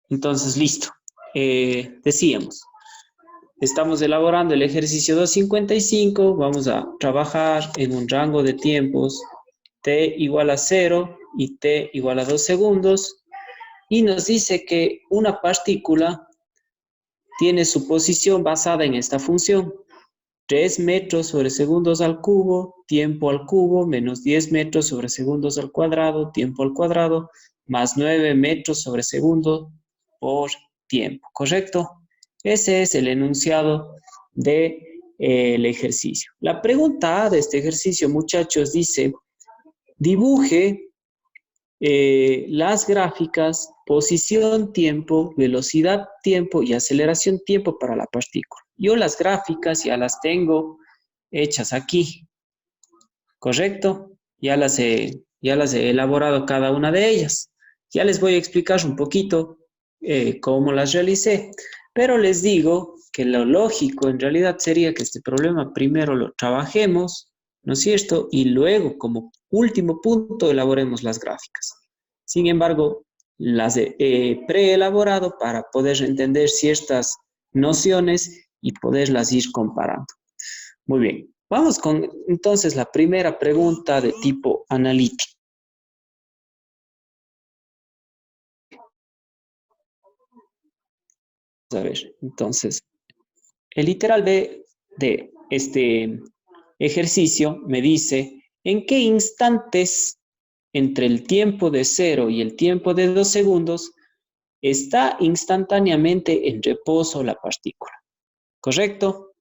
Entonces, listo. Decíamos, estamos elaborando el ejercicio 255. Vamos a trabajar en un rango de tiempos t igual a 0 y t igual a 2 segundos. Y nos dice que una partícula tiene su posición basada en esta función. 3 metros sobre segundos al cubo, tiempo al cubo, menos 10 metros sobre segundos al cuadrado, tiempo al cuadrado, más 9 metros sobre segundo por tiempo, ¿correcto? Ese es el enunciado del ejercicio. La pregunta A de este ejercicio, muchachos, dice, dibuje las gráficas, posición, tiempo, velocidad, tiempo y aceleración, tiempo para la partícula. Yo las gráficas ya las tengo hechas aquí, ¿correcto? Ya las he elaborado cada una de ellas. Ya les voy a explicar un poquito cómo las realicé, pero les digo que lo lógico en realidad sería que este problema primero lo trabajemos, ¿no es cierto? Y luego, como último punto, elaboremos las gráficas. Sin embargo, las he preelaborado para poder entender ciertas nociones y poderlas ir comparando. Muy bien, vamos con entonces la primera pregunta de tipo analítico. A ver, entonces, el literal B de este ejercicio me dice en qué instantes entre el tiempo de 0 y el tiempo de 2 segundos está instantáneamente en reposo la partícula. ¿Correcto?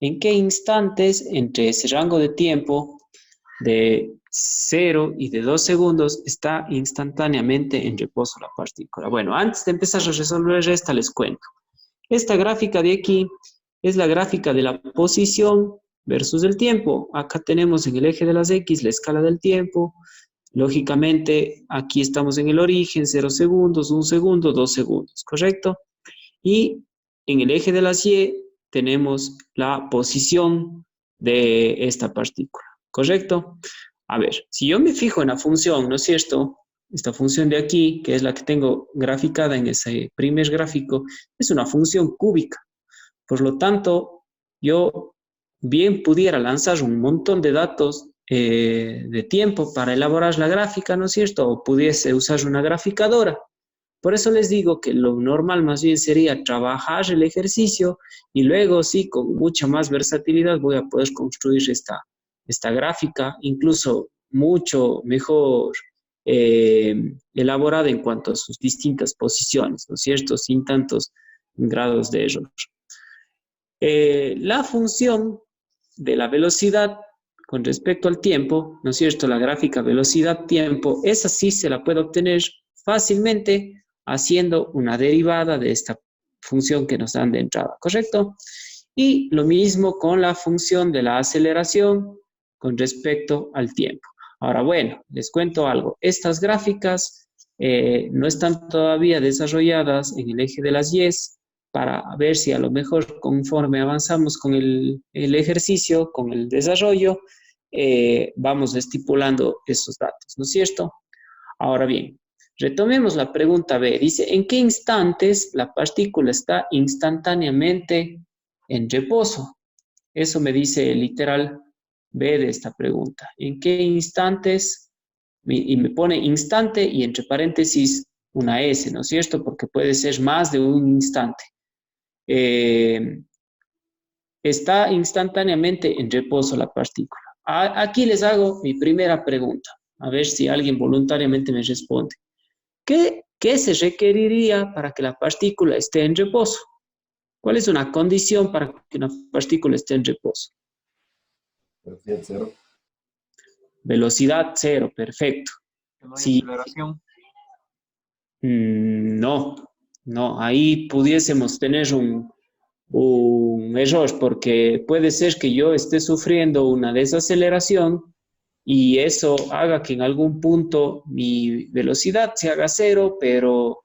¿En qué instantes entre ese rango de tiempo de 0 y de 2 segundos está instantáneamente en reposo la partícula? Bueno, antes de empezar a resolver esta les cuento. Esta gráfica de aquí es la gráfica de la posición versus el tiempo. Acá tenemos en el eje de las X la escala del tiempo. Lógicamente, aquí estamos en el origen, 0 segundos, 1 segundo, 2 segundos, ¿correcto? Y en el eje de las Y tenemos la posición de esta partícula, ¿correcto? A ver, si yo me fijo en la función, ¿no es cierto? Esta función de aquí, que es la que tengo graficada en ese primer gráfico, es una función cúbica. Por lo tanto, yo bien pudiera lanzar un montón de datos de tiempo para elaborar la gráfica, ¿no es cierto? O pudiese usar una graficadora. Por eso les digo que lo normal más bien sería trabajar el ejercicio y luego sí, con mucha más versatilidad voy a poder construir esta gráfica, incluso mucho mejor elaborada en cuanto a sus distintas posiciones, ¿no es cierto? Sin tantos grados de error. La función de la velocidad con respecto al tiempo, ¿no es cierto? La gráfica velocidad-tiempo, esa sí se la puede obtener fácilmente haciendo una derivada de esta función que nos dan de entrada, ¿correcto? Y lo mismo con la función de la aceleración con respecto al tiempo. Ahora, bueno, les cuento algo. Estas gráficas no están todavía desarrolladas en el eje de las Y para ver si a lo mejor conforme avanzamos con el ejercicio, con el desarrollo, vamos estipulando esos datos, ¿no es cierto? Ahora bien, retomemos la pregunta B. Dice, ¿en qué instantes la partícula está instantáneamente en reposo? Eso me dice el literal B de esta pregunta. ¿En qué instantes? Y me pone instante y entre paréntesis una S, ¿no es cierto? Porque puede ser más de un instante. Está instantáneamente en reposo la partícula. Aquí les hago mi primera pregunta, a ver si alguien voluntariamente me responde. ¿Qué se requeriría para que la partícula esté en reposo? ¿Cuál es una condición para que una partícula esté en reposo? Velocidad cero. Velocidad cero, perfecto. No hay Sí, aceleración. no, ahí pudiésemos tener un error, porque puede ser que yo esté sufriendo una desaceleración y eso haga que en algún punto mi velocidad se haga cero, pero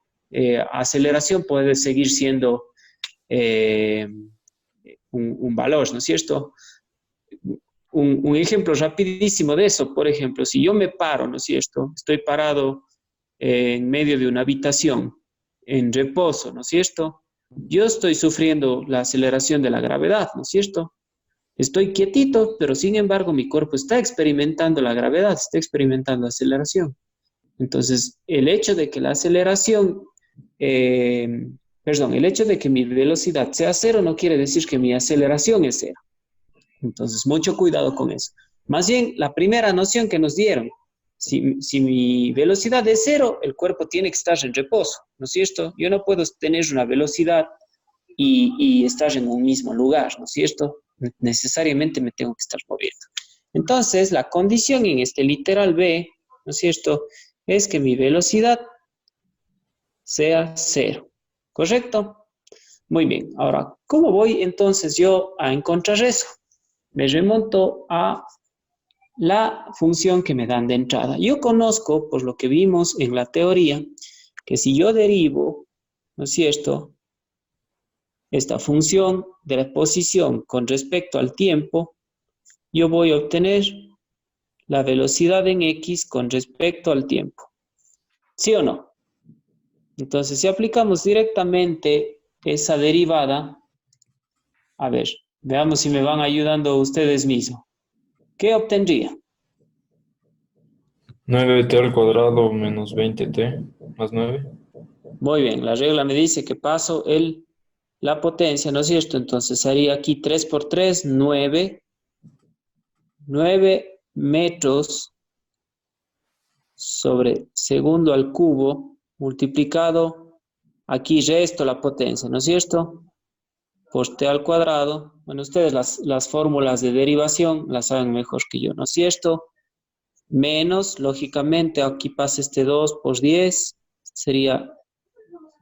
aceleración puede seguir siendo eh, un valor, ¿no es cierto? Un ejemplo rapidísimo de eso, por ejemplo, si yo me paro, ¿no es cierto? Estoy parado en medio de una habitación en reposo, ¿no es cierto? Yo estoy sufriendo la aceleración de la gravedad, ¿no es cierto? Estoy quietito, pero sin embargo mi cuerpo está experimentando la gravedad, está experimentando aceleración. Entonces, el hecho de que la aceleración, el hecho de que mi velocidad sea cero no quiere decir que mi aceleración es cero. Entonces, mucho cuidado con eso. Más bien, la primera noción que nos dieron, si mi velocidad es cero, el cuerpo tiene que estar en reposo, ¿no es cierto? Yo no puedo tener una velocidad y estar en un mismo lugar, ¿no es cierto? Necesariamente me tengo que estar moviendo. Entonces, la condición en este literal B, ¿no es cierto?, es que mi velocidad sea cero, ¿correcto? Muy bien, ahora, ¿cómo voy entonces yo a encontrar eso? Me remonto a la función que me dan de entrada. Yo conozco, por lo que vimos en la teoría, que si yo derivo, ¿no es cierto?, esta función de la posición con respecto al tiempo, yo voy a obtener la velocidad en X con respecto al tiempo. ¿Sí o no? Entonces, si aplicamos directamente esa derivada, a ver, veamos si me van ayudando ustedes mismos. ¿Qué obtendría? 9t al cuadrado menos 20t más 9. Muy bien, la regla me dice que paso la potencia, ¿no es cierto? Entonces sería aquí 3 por 3, 9 metros sobre segundo al cubo, multiplicado, aquí resto la potencia, ¿no es cierto? Por t al cuadrado. Bueno, ustedes las fórmulas de derivación las saben mejor que yo, ¿no es cierto? Menos, lógicamente, aquí pasa este 2 por 10, sería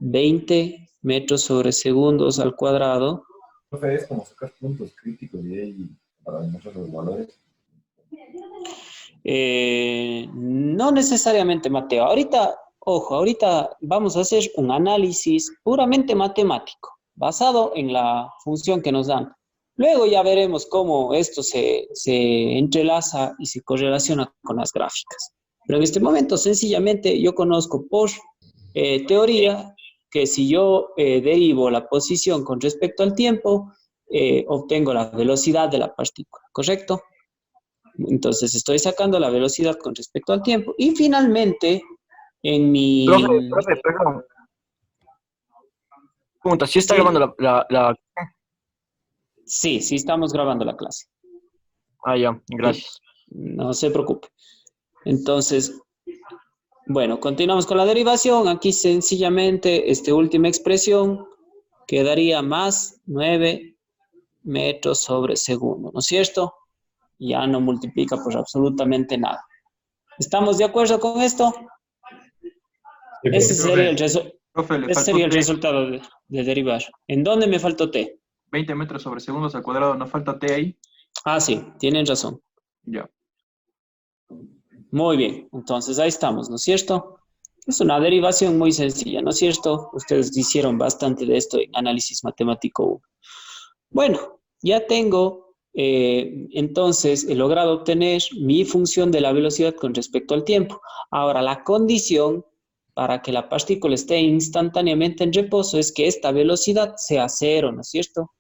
20 metros sobre segundos al cuadrado. Profe, es como sacar puntos críticos de ahí para demostrar los valores. No necesariamente, Mateo. Ahorita vamos a hacer un análisis puramente matemático, basado en la función que nos dan. Luego ya veremos cómo esto se entrelaza y se correlaciona con las gráficas. Pero en este momento, sencillamente, yo conozco por teoría que si yo derivo la posición con respecto al tiempo, obtengo la velocidad de la partícula, ¿correcto? Entonces estoy sacando la velocidad con respecto al tiempo. Y finalmente, en mi... Profe, perdón. Pregunta, ¿sí está Sí, grabando sí, sí estamos grabando la clase. Ah, ya, gracias. No se preocupe. Entonces, bueno, continuamos con la derivación. Aquí sencillamente, esta última expresión quedaría más 9 metros sobre segundo, ¿no es cierto? Ya no multiplica por absolutamente nada. ¿Estamos de acuerdo con esto? Ese sería el, Profe, le ese faltó sería el T. resultado de derivar. ¿En dónde me faltó T? 20 metros sobre segundos al cuadrado. ¿No falta T ahí? Ah, sí, tienen razón. Ya. Muy bien, entonces ahí estamos, ¿no es cierto? Es una derivación muy sencilla, ¿no es cierto? Ustedes hicieron bastante de esto en análisis matemático 1. Bueno, ya tengo, entonces, he logrado obtener mi función de la velocidad con respecto al tiempo. Ahora, la condición para que la partícula esté instantáneamente en reposo es que esta velocidad sea cero, ¿no es cierto?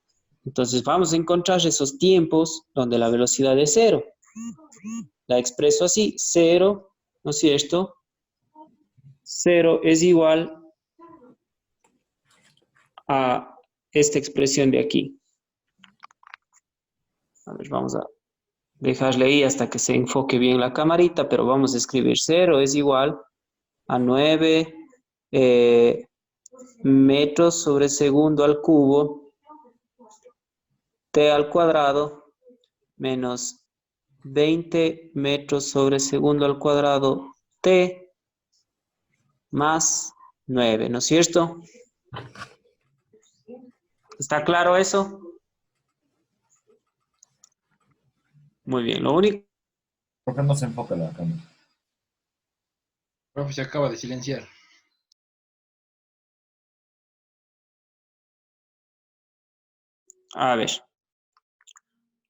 Entonces, vamos a encontrar esos tiempos donde la velocidad es cero. La expreso así, 0, ¿no es cierto? 0 es igual a esta expresión de aquí. A ver, vamos a dejarle ahí hasta que se enfoque bien la camarita, pero vamos a escribir 0 es igual a 9 metros sobre segundo al cubo, t al cuadrado, menos 20 metros sobre segundo al cuadrado, t, más 9, ¿no es cierto? ¿Está claro eso? Muy bien, lo único... ¿Por qué no se enfoca la cámara? Profe, se acaba de silenciar. A ver,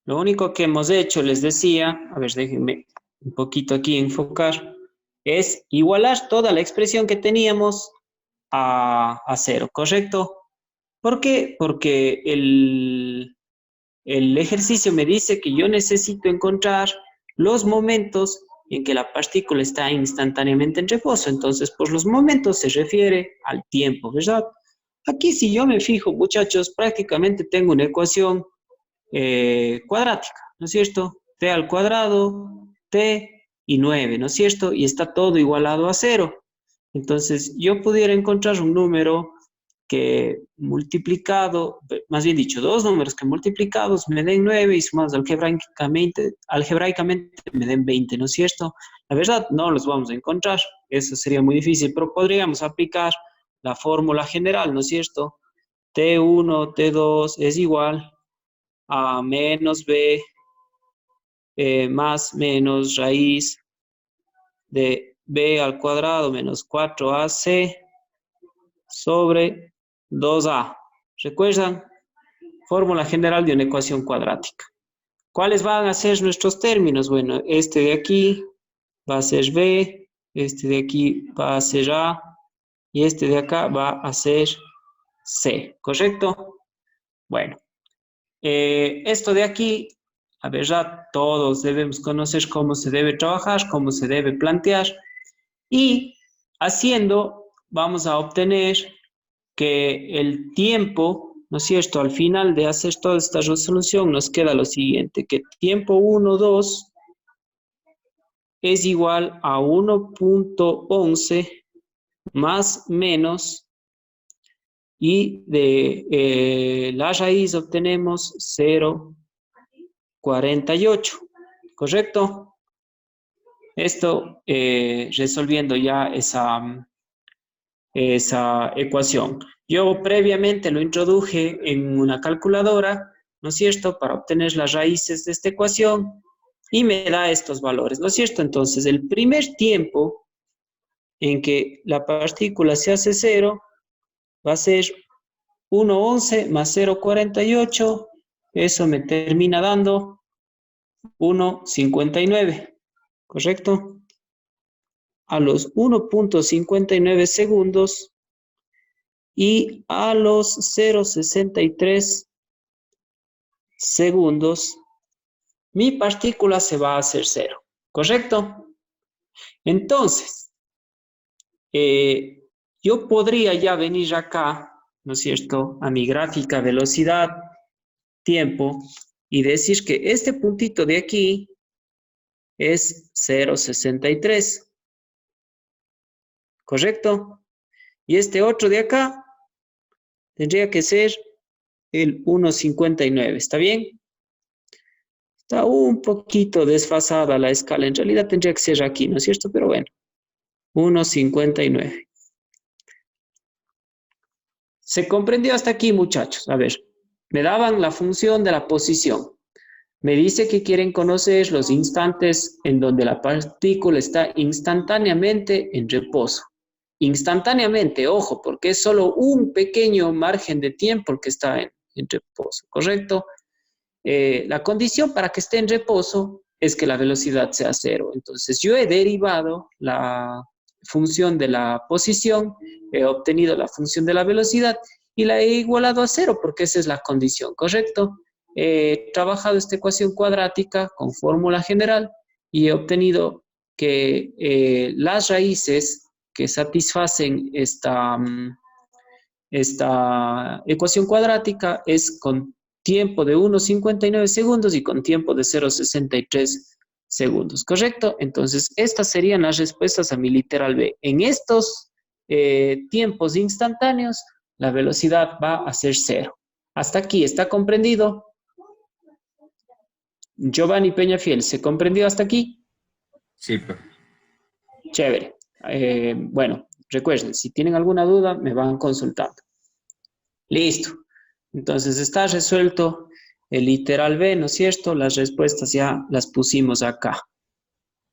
lo único que hemos hecho, les decía, a ver, déjenme un poquito aquí enfocar, es igualar toda la expresión que teníamos a 0, ¿correcto? ¿Por qué? Porque el ejercicio me dice que yo necesito encontrar los momentos en que la partícula está instantáneamente en reposo. Entonces, por los momentos se refiere al tiempo, ¿verdad? Aquí si yo me fijo, muchachos, prácticamente tengo una ecuación cuadrática, ¿no es cierto? T al cuadrado, T y 9, ¿no es cierto? Y está todo igualado a 0. Entonces, yo pudiera encontrar un número que multiplicado, más bien dicho, dos números que multiplicados me den 9 y sumados algebraicamente me den 20, ¿no es cierto? La verdad, no los vamos a encontrar, eso sería muy difícil, pero podríamos aplicar la fórmula general, ¿no es cierto? T1, T2 es igual a menos B más menos raíz de B al cuadrado menos 4AC sobre 2A. ¿Recuerdan? Fórmula general de una ecuación cuadrática. ¿Cuáles van a ser nuestros términos? Bueno, este de aquí va a ser B, este de aquí va a ser A y este de acá va a ser C, ¿correcto? Bueno, esto de aquí, la verdad, todos debemos conocer cómo se debe trabajar, cómo se debe plantear y haciendo vamos a obtener que el tiempo, ¿no es cierto? Al final de hacer toda esta resolución nos queda lo siguiente, que tiempo 1, 2 es igual a 1.11 más menos y de la raíz obtenemos 0.48, ¿correcto? Esto resolviendo ya esa ecuación. Yo previamente lo introduje en una calculadora, ¿no es cierto?, para obtener las raíces de esta ecuación y me da estos valores, ¿no es cierto? Entonces, el primer tiempo en que la partícula se hace 0 va a ser 1.11 más 0.48, eso me termina dando 1.59, ¿correcto? A los 1.59 segundos y a los 0.63 segundos mi partícula se va a hacer 0, ¿correcto? Entonces, yo podría ya venir acá, ¿no es cierto?, a mi gráfica velocidad, tiempo, y decir que este puntito de aquí es 0.63, ¿correcto? Y este otro de acá tendría que ser el 1.59, ¿está bien? Está un poquito desfasada la escala, en realidad tendría que ser aquí, ¿no es cierto? Pero bueno, 1.59. ¿Se comprendió hasta aquí, muchachos? A ver, me daban la función de la posición. Me dice que quieren conocer los instantes en donde la partícula está instantáneamente en reposo. Instantáneamente, ojo, porque es solo un pequeño margen de tiempo el que está en reposo, ¿correcto? La condición para que esté en reposo es que la velocidad sea 0. Entonces, yo he derivado la función de la posición, he obtenido la función de la velocidad y la he igualado a 0 porque esa es la condición, ¿correcto? He trabajado esta ecuación cuadrática con fórmula general y he obtenido que las raíces que satisfacen esta ecuación cuadrática es con tiempo de 1.59 segundos y con tiempo de 0.63 segundos, ¿correcto? Entonces, estas serían las respuestas a mi literal B. En estos tiempos instantáneos, la velocidad va a ser 0. Hasta aquí, ¿está comprendido? Giovanni Peñafiel, ¿se comprendió hasta aquí? Sí, profe. Chévere. Bueno, recuerden, si tienen alguna duda, me van consultando. Listo. Entonces está resuelto el literal B, ¿no es cierto? Las respuestas ya las pusimos acá.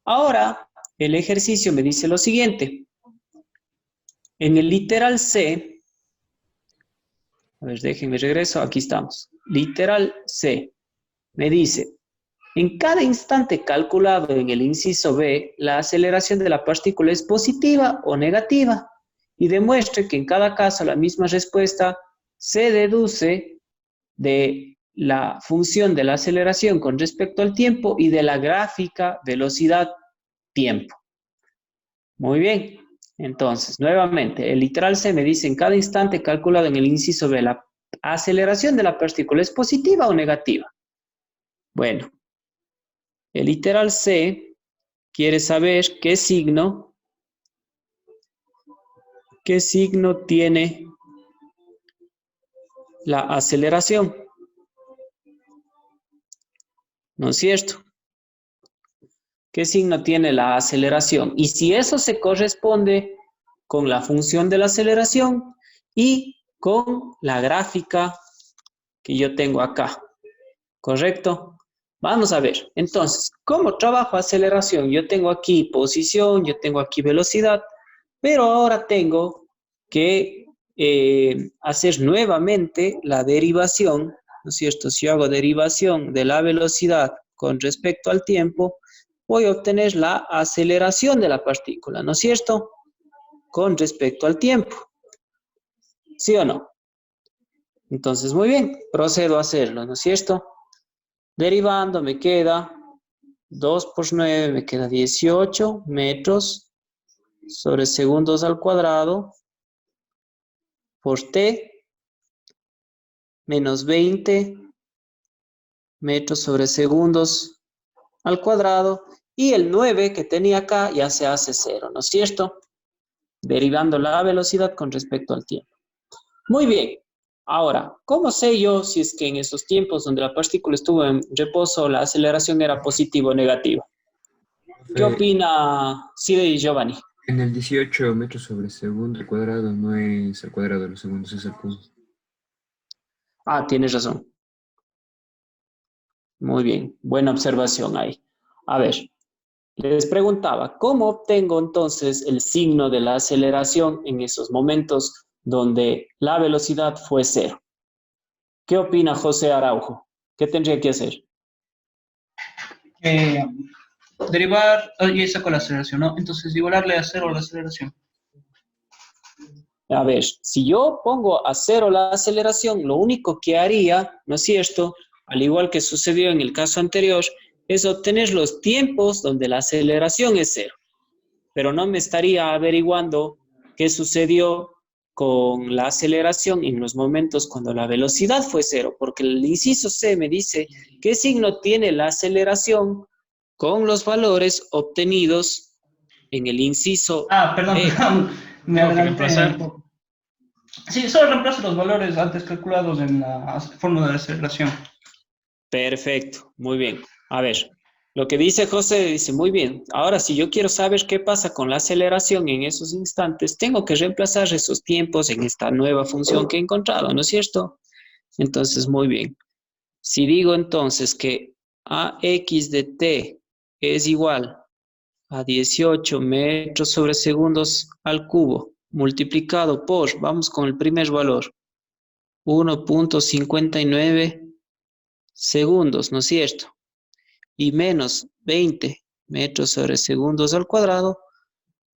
Ahora, el ejercicio me dice lo siguiente. En el literal C, a ver, déjenme regreso, aquí estamos. Literal C, me dice, en cada instante calculado en el inciso B, la aceleración de la partícula es positiva o negativa. y demuestre que en cada caso la misma respuesta se deduce de la función de la aceleración con respecto al tiempo y de la gráfica velocidad-tiempo. Muy bien. Entonces, nuevamente, el literal C me dice en cada instante calculado en el inciso B, la aceleración de la partícula es positiva o negativa. Bueno, el literal C quiere saber qué signo tiene la aceleración. ¿No es cierto? ¿Qué signo tiene la aceleración? Y si eso se corresponde con la función de la aceleración y con la gráfica que yo tengo acá. ¿Correcto? Vamos a ver. Entonces, ¿cómo trabajo aceleración? Yo tengo aquí posición, yo tengo aquí velocidad, pero ahora tengo que hacer nuevamente la derivación, ¿no es cierto? Si yo hago derivación de la velocidad con respecto al tiempo, voy a obtener la aceleración de la partícula, ¿no es cierto? Con respecto al tiempo. ¿Sí o no? Entonces, muy bien, procedo a hacerlo, ¿no es cierto? Derivando me queda 2 por 9, me queda 18 metros sobre segundos al cuadrado por t menos 20 metros sobre segundos al cuadrado, y el 9 que tenía acá ya se hace 0, ¿no es cierto? Derivando la velocidad con respecto al tiempo. Muy bien. Ahora, ¿cómo sé yo si es que en esos tiempos donde la partícula estuvo en reposo la aceleración era positiva o negativa? ¿Qué opina Cide y Giovanni? En el 18 metros sobre segundo al cuadrado no es el cuadrado de los segundos, es el cubo. Ah, tienes razón. Muy bien, buena observación ahí. A ver, les preguntaba, ¿cómo obtengo entonces el signo de la aceleración en esos momentos donde la velocidad fue 0? ¿Qué opina José Araujo? ¿Qué tendría que hacer? Derivar, y saco la aceleración, ¿no? Entonces, igualarle a 0 la aceleración. A ver, si yo pongo a 0 la aceleración, lo único que haría, ¿no es cierto?, al igual que sucedió en el caso anterior, es obtener los tiempos donde la aceleración es 0. Pero no me estaría averiguando qué sucedió con la aceleración en los momentos cuando la velocidad fue 0, porque el inciso C me dice qué signo tiene la aceleración con los valores obtenidos en el inciso Perdón, E. me Tengo que adelanté reemplazar. un poco. Sí, solo reemplazo los valores antes calculados en la fórmula de aceleración. Perfecto, muy bien. A ver, lo que dice José dice, muy bien, ahora si yo quiero saber qué pasa con la aceleración en esos instantes, tengo que reemplazar esos tiempos en esta nueva función que he encontrado, ¿no es cierto? Entonces, muy bien. Si digo entonces que AX de t es igual a 18 metros sobre segundos al cubo, multiplicado por, vamos con el primer valor, 1.59 segundos, ¿no es cierto? Y menos 20 metros sobre segundos al cuadrado,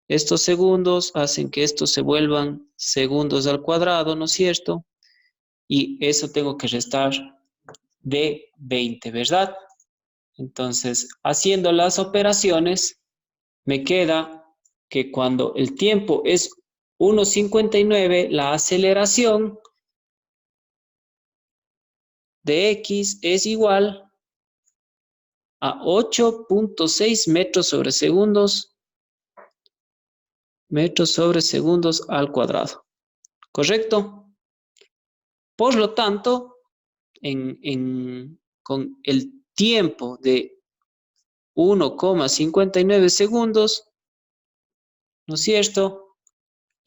estos segundos hacen que estos se vuelvan segundos al cuadrado, ¿no es cierto? Y eso tengo que restar de 20, ¿verdad? Entonces, haciendo las operaciones, me queda que cuando el tiempo es 1.59, la aceleración de X es igual a 8.6 metros sobre segundos al cuadrado. ¿Correcto? Por lo tanto, con el tiempo de 1,59 segundos, ¿no es cierto?,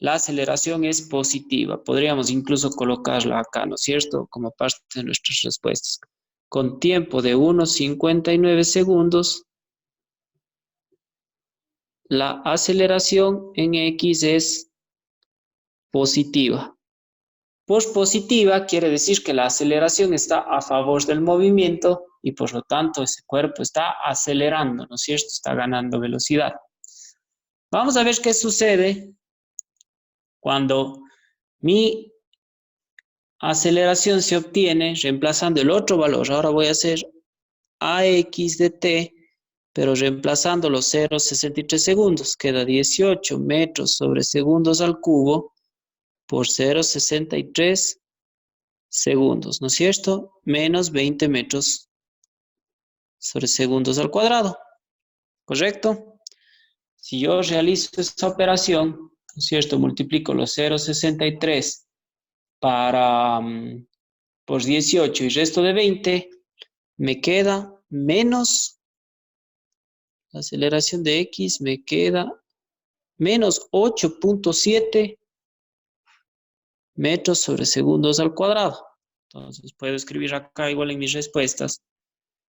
la aceleración es positiva. Podríamos incluso colocarla acá, ¿no es cierto?, como parte de nuestras respuestas. Con tiempo de 1,59 segundos, la aceleración en X es positiva. Positiva quiere decir que la aceleración está a favor del movimiento y por lo tanto ese cuerpo está acelerando, ¿no es cierto?, está ganando velocidad. Vamos a ver qué sucede Cuando mi aceleración se obtiene reemplazando el otro valor. Ahora voy a hacer AX de t, pero reemplazando los 0,63 segundos. Queda 18 metros sobre segundos al cubo por 0,63 segundos, ¿no es cierto? Menos 20 metros sobre segundos al cuadrado, ¿correcto? Si yo realizo esta operación, ¿no es cierto? Multiplico los 0,63 por 18 y resto de 20, me queda menos, la aceleración de X me queda menos 8.7 metros sobre segundos al cuadrado. Entonces puedo escribir acá igual en mis respuestas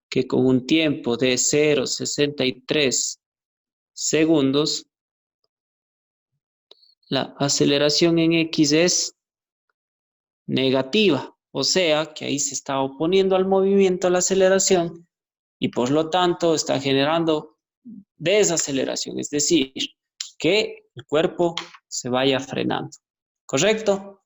que con un tiempo de 0,63 segundos, la aceleración en X es negativa. O sea que ahí se está oponiendo al movimiento la aceleración y por lo tanto está generando desaceleración, es decir, que el cuerpo se vaya frenando. ¿Correcto?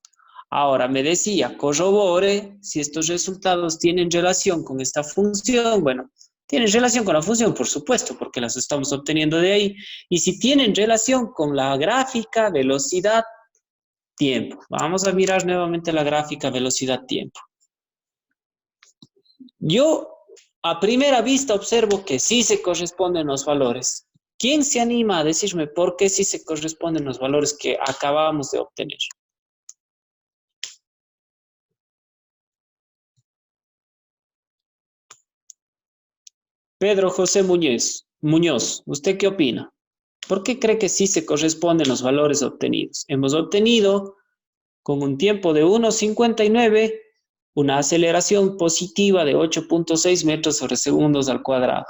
Ahora me decía, corrobore si estos resultados tienen relación con esta función. Bueno, tienen relación con la función, por supuesto, porque las estamos obteniendo de ahí. Y si tienen relación con la gráfica velocidad-tiempo. Vamos a mirar nuevamente la gráfica velocidad-tiempo. Yo a primera vista observo que sí se corresponden los valores. ¿Quién se anima a decirme por qué sí se corresponden los valores que acabamos de obtener? Pedro José Muñoz, ¿usted qué opina? ¿Por qué cree que sí se corresponden los valores obtenidos? Hemos obtenido con un tiempo de 1,59 una aceleración positiva de 8.6 metros sobre segundos al cuadrado.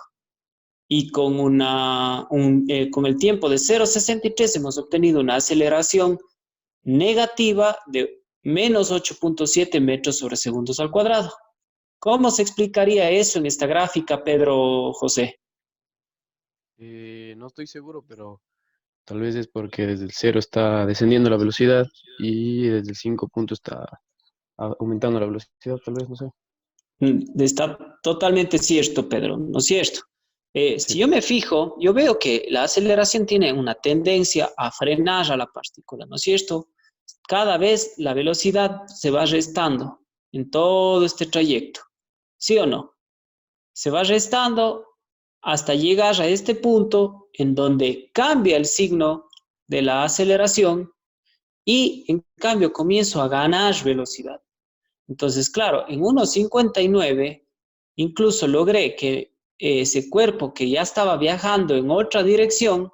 Y con el tiempo de 0,63 hemos obtenido una aceleración negativa de menos 8.7 metros sobre segundos al cuadrado. ¿Cómo se explicaría eso en esta gráfica, Pedro José? No estoy seguro, pero tal vez es porque desde el 0 está descendiendo la velocidad y desde el 5 punto está aumentando la velocidad, tal vez, no sé. Está totalmente cierto, Pedro, ¿no es cierto? Si Sí. yo me fijo, yo veo que la aceleración tiene una tendencia a frenar a la partícula, ¿no es cierto? Cada vez la velocidad se va restando en todo este trayecto, ¿sí o no? Se va restando hasta llegar a este punto en donde cambia el signo de la aceleración y en cambio comienzo a ganar velocidad. Entonces, claro, en 1,59 incluso logré que ese cuerpo que ya estaba viajando en otra dirección,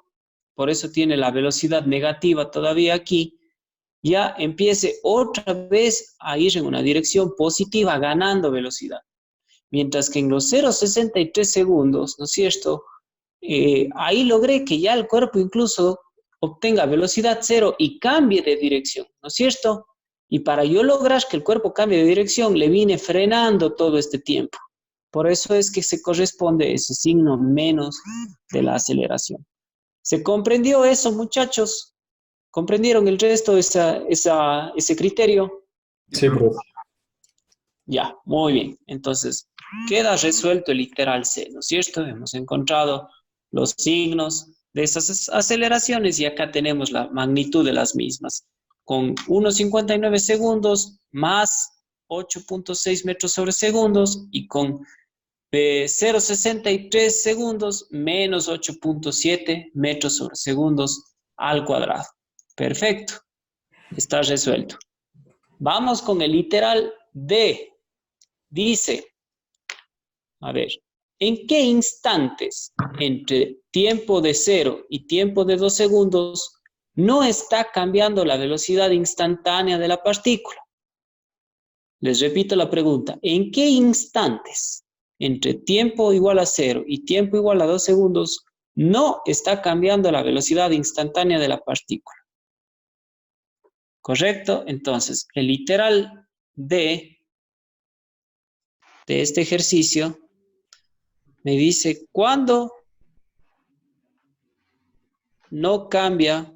por eso tiene la velocidad negativa todavía aquí, ya empiece otra vez a ir en una dirección positiva, ganando velocidad. Mientras que en los 0,63 segundos, ¿no es cierto? Ahí logré que ya el cuerpo incluso obtenga velocidad cero y cambie de dirección, ¿no es cierto? Y para yo lograr que el cuerpo cambie de dirección, le vine frenando todo este tiempo. Por eso es que se corresponde ese signo menos de la aceleración. ¿Se comprendió eso, muchachos? ¿Comprendieron el resto de ese criterio? Sí, profe. Ya, muy bien. Entonces, queda resuelto el literal C, ¿no es cierto? Hemos encontrado los signos de esas aceleraciones y acá tenemos la magnitud de las mismas. Con 1,59 segundos más 8.6 metros sobre segundos y con 0,63 segundos menos 8.7 metros sobre segundos al cuadrado. Perfecto. Está resuelto. Vamos con el literal D. Dice, a ver, ¿en qué instantes entre tiempo de 0 y tiempo de 2 segundos no está cambiando la velocidad instantánea de la partícula? Les repito la pregunta, ¿en qué instantes entre tiempo igual a 0 y tiempo igual a 2 segundos no está cambiando la velocidad instantánea de la partícula? ¿Correcto? Entonces, el literal D de este ejercicio me dice cuándo no cambia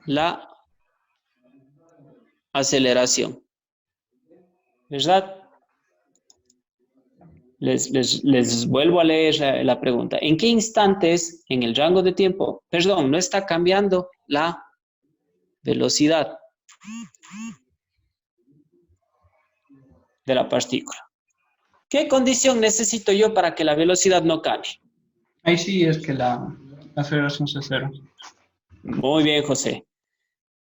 la aceleración. ¿Verdad? Les vuelvo a leer la pregunta. ¿En qué instantes en el rango de tiempo, perdón, no está cambiando la velocidad de la partícula? ¿Qué condición necesito yo para que la velocidad no cambie? Ahí sí es que la aceleración es cero. Muy bien, José.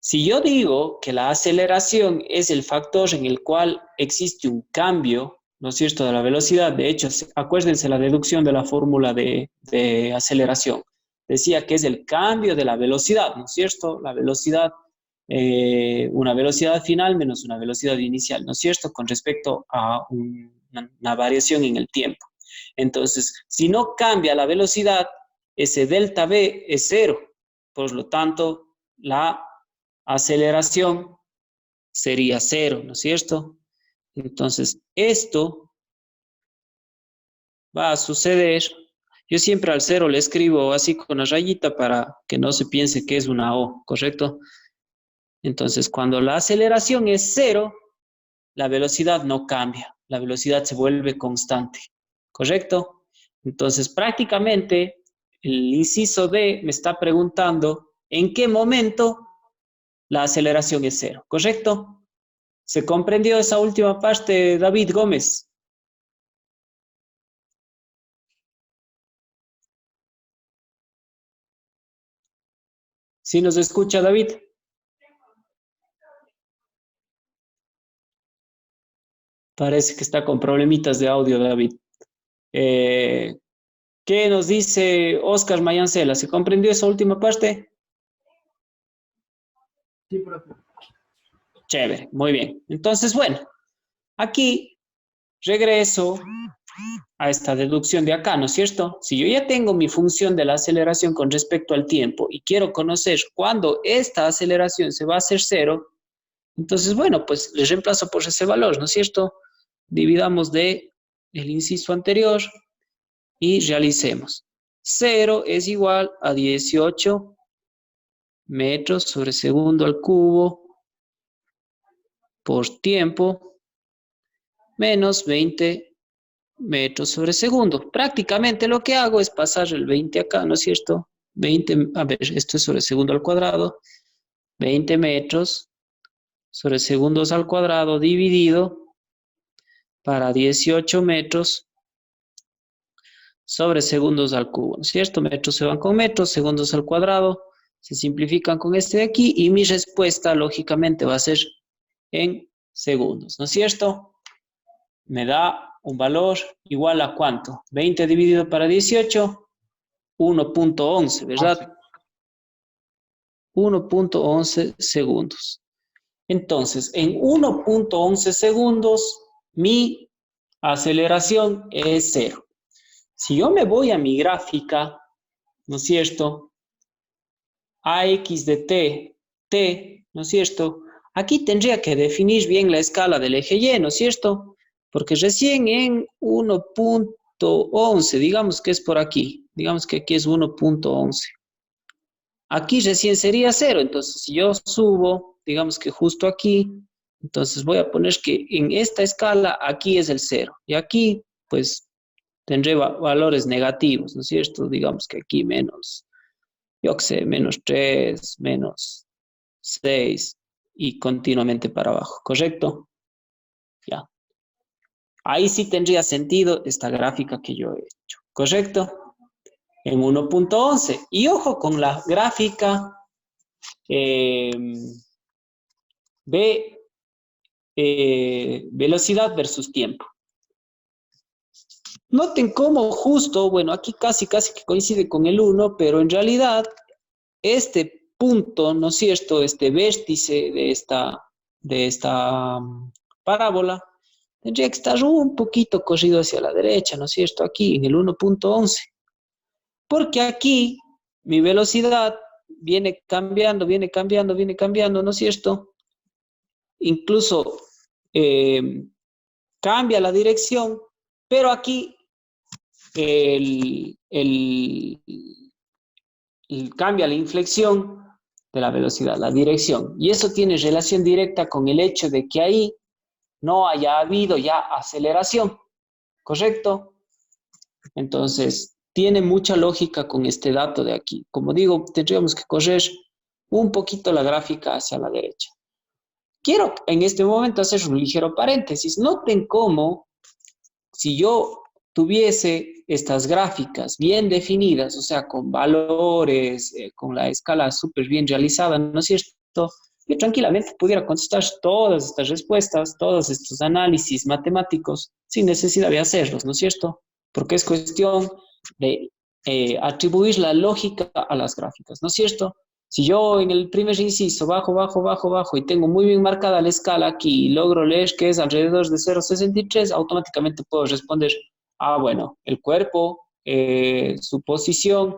Si yo digo que la aceleración es el factor en el cual existe un cambio, ¿no es cierto?, de la velocidad. De hecho, acuérdense la deducción de la fórmula de aceleración. Decía que es el cambio de la velocidad, ¿no es cierto? La velocidad, una velocidad final menos una velocidad inicial, ¿no es cierto?, con respecto a una variación en el tiempo. Entonces, si no cambia la velocidad, ese delta V es cero. Por lo tanto, la aceleración sería cero, ¿no es cierto? Entonces, esto va a suceder. Yo siempre al cero le escribo así con una rayita para que no se piense que es una O, ¿correcto? Entonces, cuando la aceleración es cero, la velocidad no cambia, la velocidad se vuelve constante, ¿correcto? Entonces, prácticamente, el inciso D me está preguntando en qué momento la aceleración es cero, ¿correcto? ¿Se comprendió esa última parte, David Gómez? ¿Sí nos escucha, David? Parece que está con problemitas de audio, David. ¿Qué nos dice Oscar Mayancela? ¿Se comprendió esa última parte? Sí, profe. Chévere, muy bien. Entonces, bueno, aquí regreso a esta deducción de acá, ¿no es cierto? Si yo ya tengo mi función de la aceleración con respecto al tiempo y quiero conocer cuándo esta aceleración se va a hacer cero, entonces, bueno, pues le reemplazo por ese valor, ¿no es cierto? Dividamos de el inciso anterior y realicemos. 0 es igual a 18 metros sobre segundo al cubo por tiempo menos 20 metros sobre segundo. Prácticamente lo que hago es pasar el 20 acá, ¿no es cierto? 20, a ver, esto es sobre segundo al cuadrado. 20 metros sobre segundos al cuadrado dividido para 18 metros sobre segundos al cubo, ¿no es cierto? Metros se van con metros, segundos al cuadrado se simplifican con este de aquí y mi respuesta lógicamente va a ser en segundos, ¿no es cierto? Me da un valor igual a ¿cuánto? 20 dividido para 18, 1.11, ¿verdad? 1.11 segundos. Entonces, en 1.11 segundos, mi aceleración es cero. Si yo me voy a mi gráfica, ¿no es cierto? AX de t, ¿no es cierto? Aquí tendría que definir bien la escala del eje Y, ¿no es cierto? Porque recién en 1.11, digamos que es por aquí, digamos que aquí es 1.11. Aquí recién sería cero, entonces si yo subo, digamos que justo aquí, entonces voy a poner que en esta escala aquí es el cero. Y aquí, pues, tendré valores negativos, ¿no es cierto? Digamos que aquí menos, yo qué sé, menos 3, menos 6 y continuamente para abajo, ¿correcto? Ya. Ahí sí tendría sentido esta gráfica que yo he hecho, ¿correcto? En 1.11. Y ojo con la gráfica velocidad versus tiempo. Noten cómo justo, bueno, aquí casi que coincide con el 1, pero en realidad este punto, ¿no es cierto?, este vértice de esta parábola, tendría que estar un poquito corrido hacia la derecha, ¿no es cierto?, aquí en el 1.11. Porque aquí mi velocidad viene cambiando, ¿no es cierto? Incluso cambia la dirección, pero aquí cambia la inflexión de la velocidad, la dirección. Y eso tiene relación directa con el hecho de que ahí no haya habido ya aceleración, ¿correcto? Entonces, tiene mucha lógica con este dato de aquí. Como digo, tendríamos que correr un poquito la gráfica hacia la derecha. Quiero en este momento hacer un ligero paréntesis. Noten cómo, si yo tuviese estas gráficas bien definidas, o sea, con valores, con la escala súper bien realizada, ¿no es cierto? Yo tranquilamente pudiera contestar todas estas respuestas, todos estos análisis matemáticos, sin necesidad de hacerlos, ¿no es cierto? Porque es cuestión de atribuir la lógica a las gráficas, ¿no es cierto? Si yo en el primer inciso bajo, bajo, bajo, bajo y tengo muy bien marcada la escala aquí y logro leer que es alrededor de 0,63, automáticamente puedo responder, bueno, el cuerpo, su posición,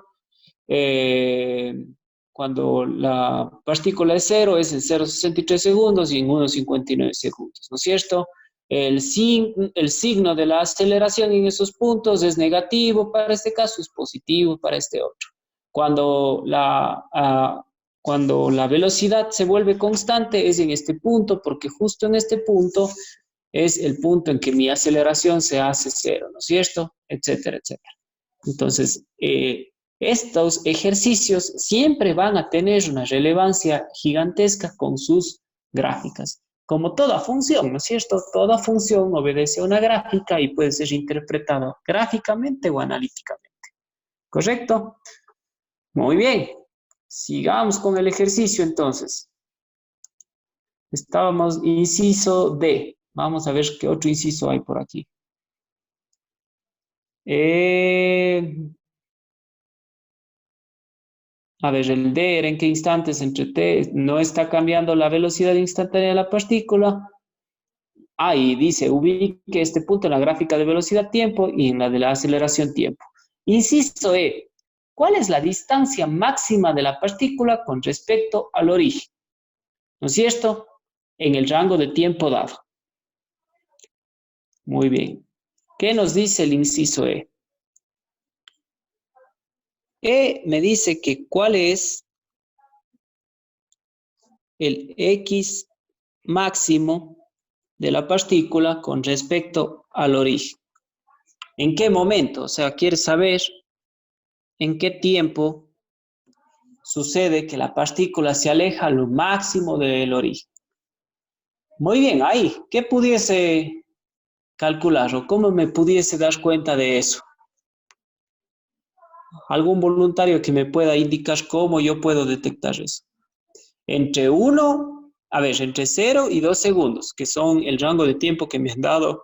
cuando la partícula es 0 es en 0,63 segundos y en 1,59 segundos, ¿no es cierto? El signo de la aceleración en esos puntos es negativo para este caso, es positivo para este otro. Cuando la velocidad se vuelve constante es en este punto, porque justo en este punto es el punto en que mi aceleración se hace 0, ¿no es cierto? Etcétera, etcétera. Entonces, estos ejercicios siempre van a tener una relevancia gigantesca con sus gráficas. Como toda función, ¿no es cierto? Toda función obedece a una gráfica y puede ser interpretada gráficamente o analíticamente. ¿Correcto? Muy bien. Sigamos con el ejercicio entonces. Estábamos inciso D. Vamos a ver qué otro inciso hay por aquí. A ver, el D era en qué instantes entre T no está cambiando la velocidad instantánea de la partícula. Y dice, ubique este punto en la gráfica de velocidad-tiempo y en la de la aceleración-tiempo. Inciso E, ¿cuál es la distancia máxima de la partícula con respecto al origen? ¿No es cierto? En el rango de tiempo dado. Muy bien. ¿Qué nos dice el inciso E? E me dice que cuál es el X máximo de la partícula con respecto al origen. ¿En qué momento? O sea, quiere saber en qué tiempo sucede que la partícula se aleja lo máximo del origen. Muy bien, ahí, ¿qué pudiese calcular o cómo me pudiese dar cuenta de eso? ¿Algún voluntario que me pueda indicar cómo yo puedo detectar eso? Entre 0 y 2 segundos, que son el rango de tiempo que me han dado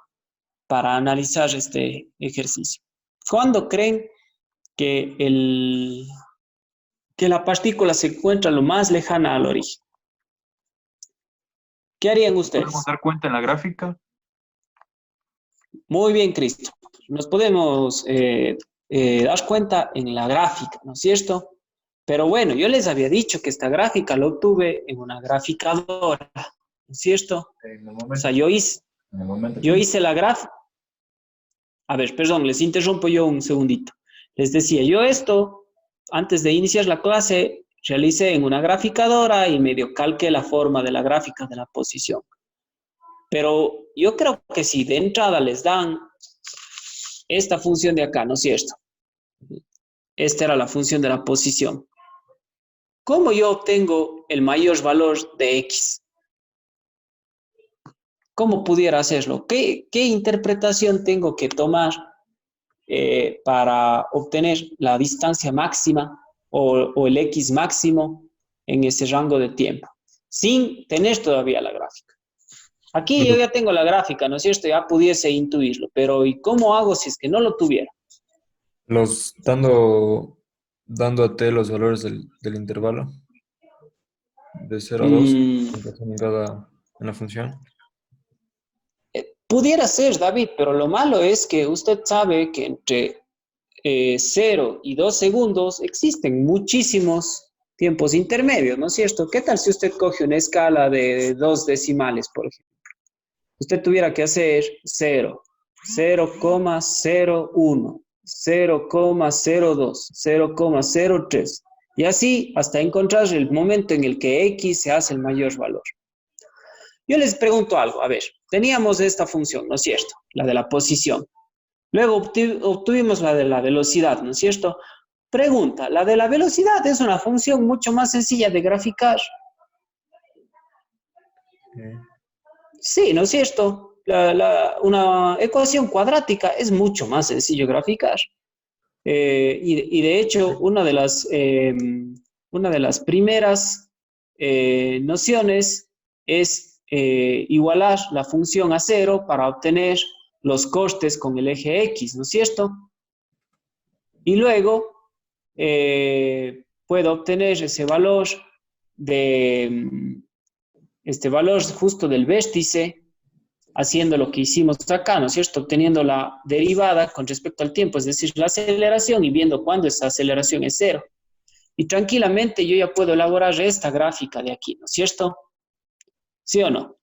para analizar este ejercicio. ¿Cuándo creen que la partícula se encuentra lo más lejana al origen? ¿Qué harían ustedes? ¿Podemos dar cuenta en la gráfica? Muy bien, Cristo. Nos podemos dar cuenta en la gráfica, ¿no es cierto? Pero bueno, yo les había dicho que esta gráfica la obtuve en una graficadora, ¿no es cierto? En el momento, O sea, yo hice la gráfica. A ver, perdón, les interrumpo yo un segundito. Les decía, yo esto, antes de iniciar la clase, realicé en una graficadora y medio calqué la forma de la gráfica de la posición. Pero yo creo que si de entrada les dan esta función de acá, ¿no es cierto? Esta era la función de la posición. ¿Cómo yo obtengo el mayor valor de X? ¿Cómo pudiera hacerlo? ¿Qué interpretación tengo que tomar para obtener la distancia máxima o el X máximo en ese rango de tiempo? Sin tener todavía la gráfica. Aquí yo ya tengo la gráfica, ¿no es cierto? Ya pudiese intuirlo, pero ¿y cómo hago si es que no lo tuviera? Dando a T los valores del intervalo de 0 a 2 en la función. Pudiera ser, David, pero lo malo es que usted sabe que entre 0 y 2 segundos existen muchísimos tiempos intermedios, ¿no es cierto? ¿Qué tal si usted coge una escala de 2 decimales, por ejemplo? Usted tuviera que hacer 0, 0,01, 0,02, 0,03. Y así hasta encontrar el momento en el que x se hace el mayor valor. Yo les pregunto algo, a ver, teníamos esta función, ¿no es cierto? La de la posición. Luego obtuvimos la de la velocidad, ¿no es cierto? Pregunta, la de la velocidad es una función mucho más sencilla de graficar. Sí, ¿no es cierto? Una ecuación cuadrática es mucho más sencillo de graficar. Y de hecho, una de las primeras nociones es igualar la función a cero para obtener los costes con el eje X, ¿no es cierto? Y luego puedo obtener ese valor este valor justo del vértice, haciendo lo que hicimos acá, ¿no es cierto? Obteniendo la derivada con respecto al tiempo, es decir, la aceleración y viendo cuándo esa aceleración es cero. Y tranquilamente yo ya puedo elaborar esta gráfica de aquí, ¿no es cierto? ¿Sí o no?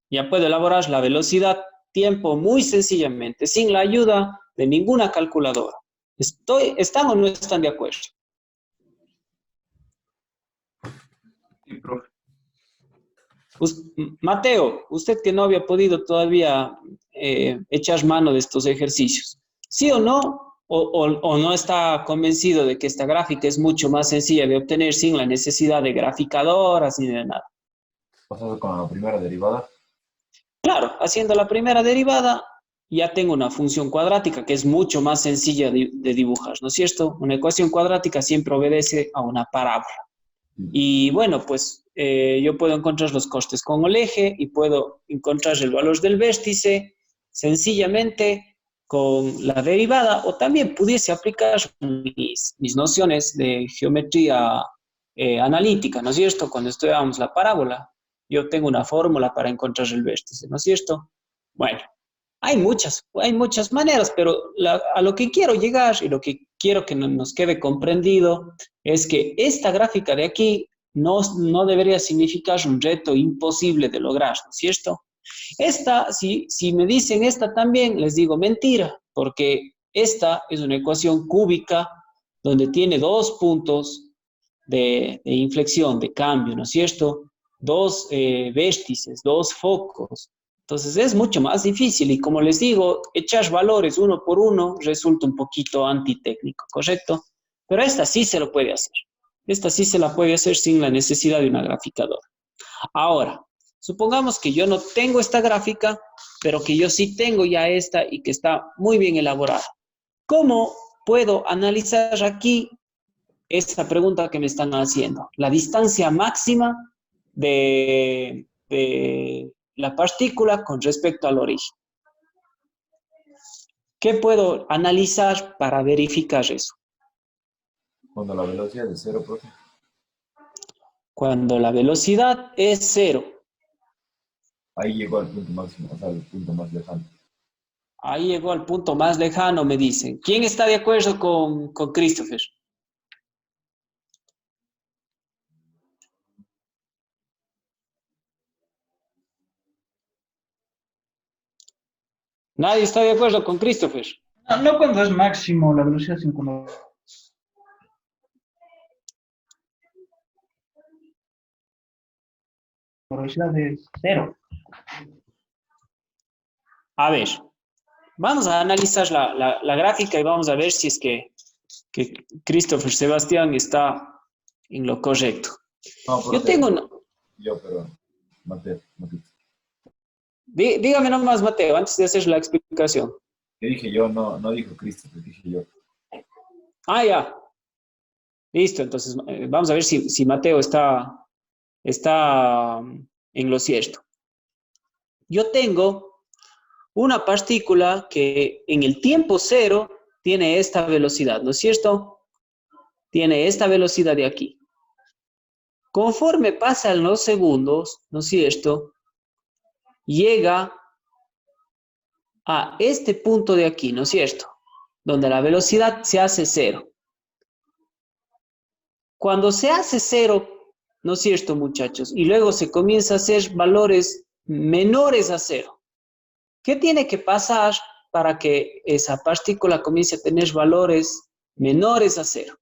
Ya puedo elaborar la velocidad, tiempo muy sencillamente, sin la ayuda de ninguna calculadora. ¿Están o no están de acuerdo? Sí, profe. Mateo, usted que no había podido todavía echar mano de estos ejercicios, ¿sí o no? O no está convencido de que esta gráfica es mucho más sencilla de obtener sin la necesidad de graficadoras ni de nada. Pasando con la primera derivada. Claro, haciendo la primera derivada ya tengo una función cuadrática que es mucho más sencilla de dibujar, ¿no es cierto? Una ecuación cuadrática siempre obedece a una parábola. Y bueno, pues yo puedo encontrar los costes con el eje y puedo encontrar el valor del vértice sencillamente con la derivada, o también pudiese aplicar mis nociones de geometría analítica, ¿no es cierto? Cuando estudiábamos la parábola, yo tengo una fórmula para encontrar el vértice, ¿no es cierto? Bueno, hay muchas maneras, pero a lo que quiero llegar y lo que quiero que nos quede comprendido es que esta gráfica de aquí no debería significar un reto imposible de lograr, ¿no es cierto? Esta, si me dicen esta también, les digo mentira, porque esta es una ecuación cúbica donde tiene dos puntos de inflexión, de cambio, ¿no es cierto? Dos vértices, dos focos. Entonces es mucho más difícil y como les digo, echar valores uno por uno resulta un poquito antitécnico, ¿correcto? Pero esta sí se lo puede hacer. Esta sí se la puede hacer sin la necesidad de una graficadora. Ahora, supongamos que yo no tengo esta gráfica, pero que yo sí tengo ya esta y que está muy bien elaborada. ¿Cómo puedo analizar aquí esta pregunta que me están haciendo? La distancia máxima de la partícula con respecto al origen. ¿Qué puedo analizar para verificar eso? Cuando la velocidad es cero, profe. Cuando la velocidad es cero. Ahí llegó al punto máximo, o sea, al punto más lejano. Ahí llegó al punto más lejano, me dicen. ¿Quién está de acuerdo con Christopher? Nadie está de acuerdo con Christopher. No cuando es máximo la velocidad, sino cuando la velocidad es cero. A ver, vamos a analizar la gráfica y vamos a ver si es que Christopher Sebastián está en lo correcto. No, Yo profe, tengo... pero Mateo. Dígame nomás, Mateo, antes de hacer la explicación. ¿Qué dije yo? No dijo Christopher, dije yo. Ah, ya. Listo, entonces vamos a ver si Mateo está en lo cierto. Yo tengo una partícula que en el tiempo cero tiene esta velocidad, ¿no es cierto? Tiene esta velocidad de aquí. Conforme pasan los segundos, ¿no es cierto? Llega a este punto de aquí, ¿no es cierto? Donde la velocidad se hace cero. Cuando se hace cero, ¿no es cierto, muchachos? Y luego se comienza a hacer valores menores a cero. ¿Qué tiene que pasar para que esa partícula comience a tener valores menores a cero?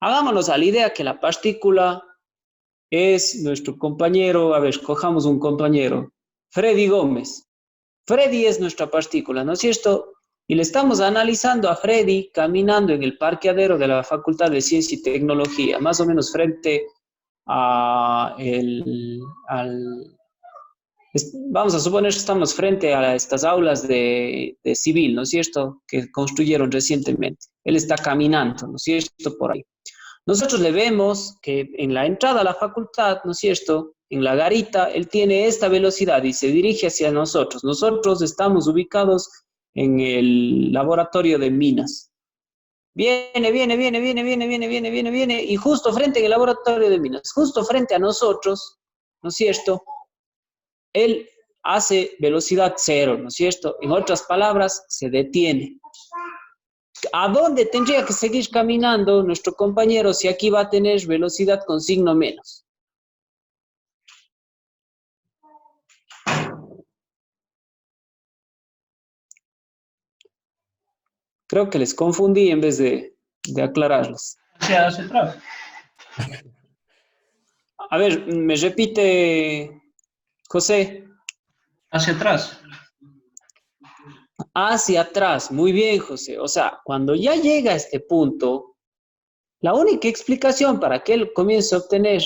Hagámonos a la idea que la partícula es nuestro compañero, a ver, cojamos un compañero, Freddy Gómez. Freddy es nuestra partícula, ¿no es cierto? Y le estamos analizando a Freddy caminando en el parqueadero de la Facultad de Ciencia y Tecnología, más o menos frente a vamos a suponer que estamos frente a estas aulas de civil, ¿no es cierto?, que construyeron recientemente. Él está caminando, ¿no es cierto?, por ahí. Nosotros le vemos que en la entrada a la facultad, ¿no es cierto?, en la garita, él tiene esta velocidad y se dirige hacia nosotros. Nosotros estamos ubicados en el laboratorio de minas. Viene, y justo frente al laboratorio de minas, justo frente a nosotros, ¿no es cierto?, él hace velocidad cero, ¿no es cierto? En otras palabras, se detiene. ¿A dónde tendría que seguir caminando nuestro compañero si aquí va a tener velocidad con signo menos? Creo que les confundí en vez de aclararles. Hacia atrás. A ver, me repite, José. Hacia atrás. Hacia atrás, muy bien, José. O sea, cuando ya llega a este punto, la única explicación para que él comience a obtener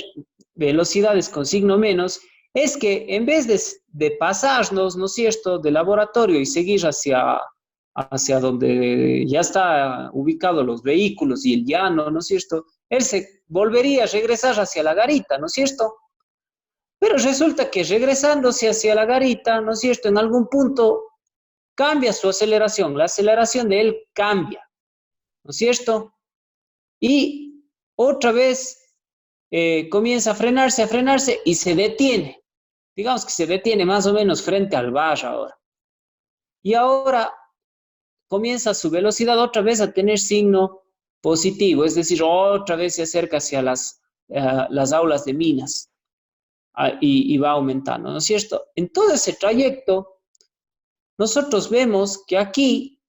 velocidades con signo menos es que en vez de pasarnos, ¿no es cierto?, del laboratorio y seguir hacia donde ya está ubicados los vehículos y el llano, ¿no es cierto?, él se volvería a regresar hacia la garita, ¿no es cierto? Pero resulta que regresándose hacia la garita, ¿no es cierto?, en algún punto cambia su aceleración, la aceleración de él cambia, ¿no es cierto? Y otra vez comienza a frenarse y se detiene. Digamos que se detiene más o menos frente al bar ahora. Y ahora comienza su velocidad otra vez a tener signo positivo, es decir, otra vez se acerca hacia las aulas de minas y va aumentando, ¿no es cierto? En todo ese trayecto, nosotros vemos que aquí,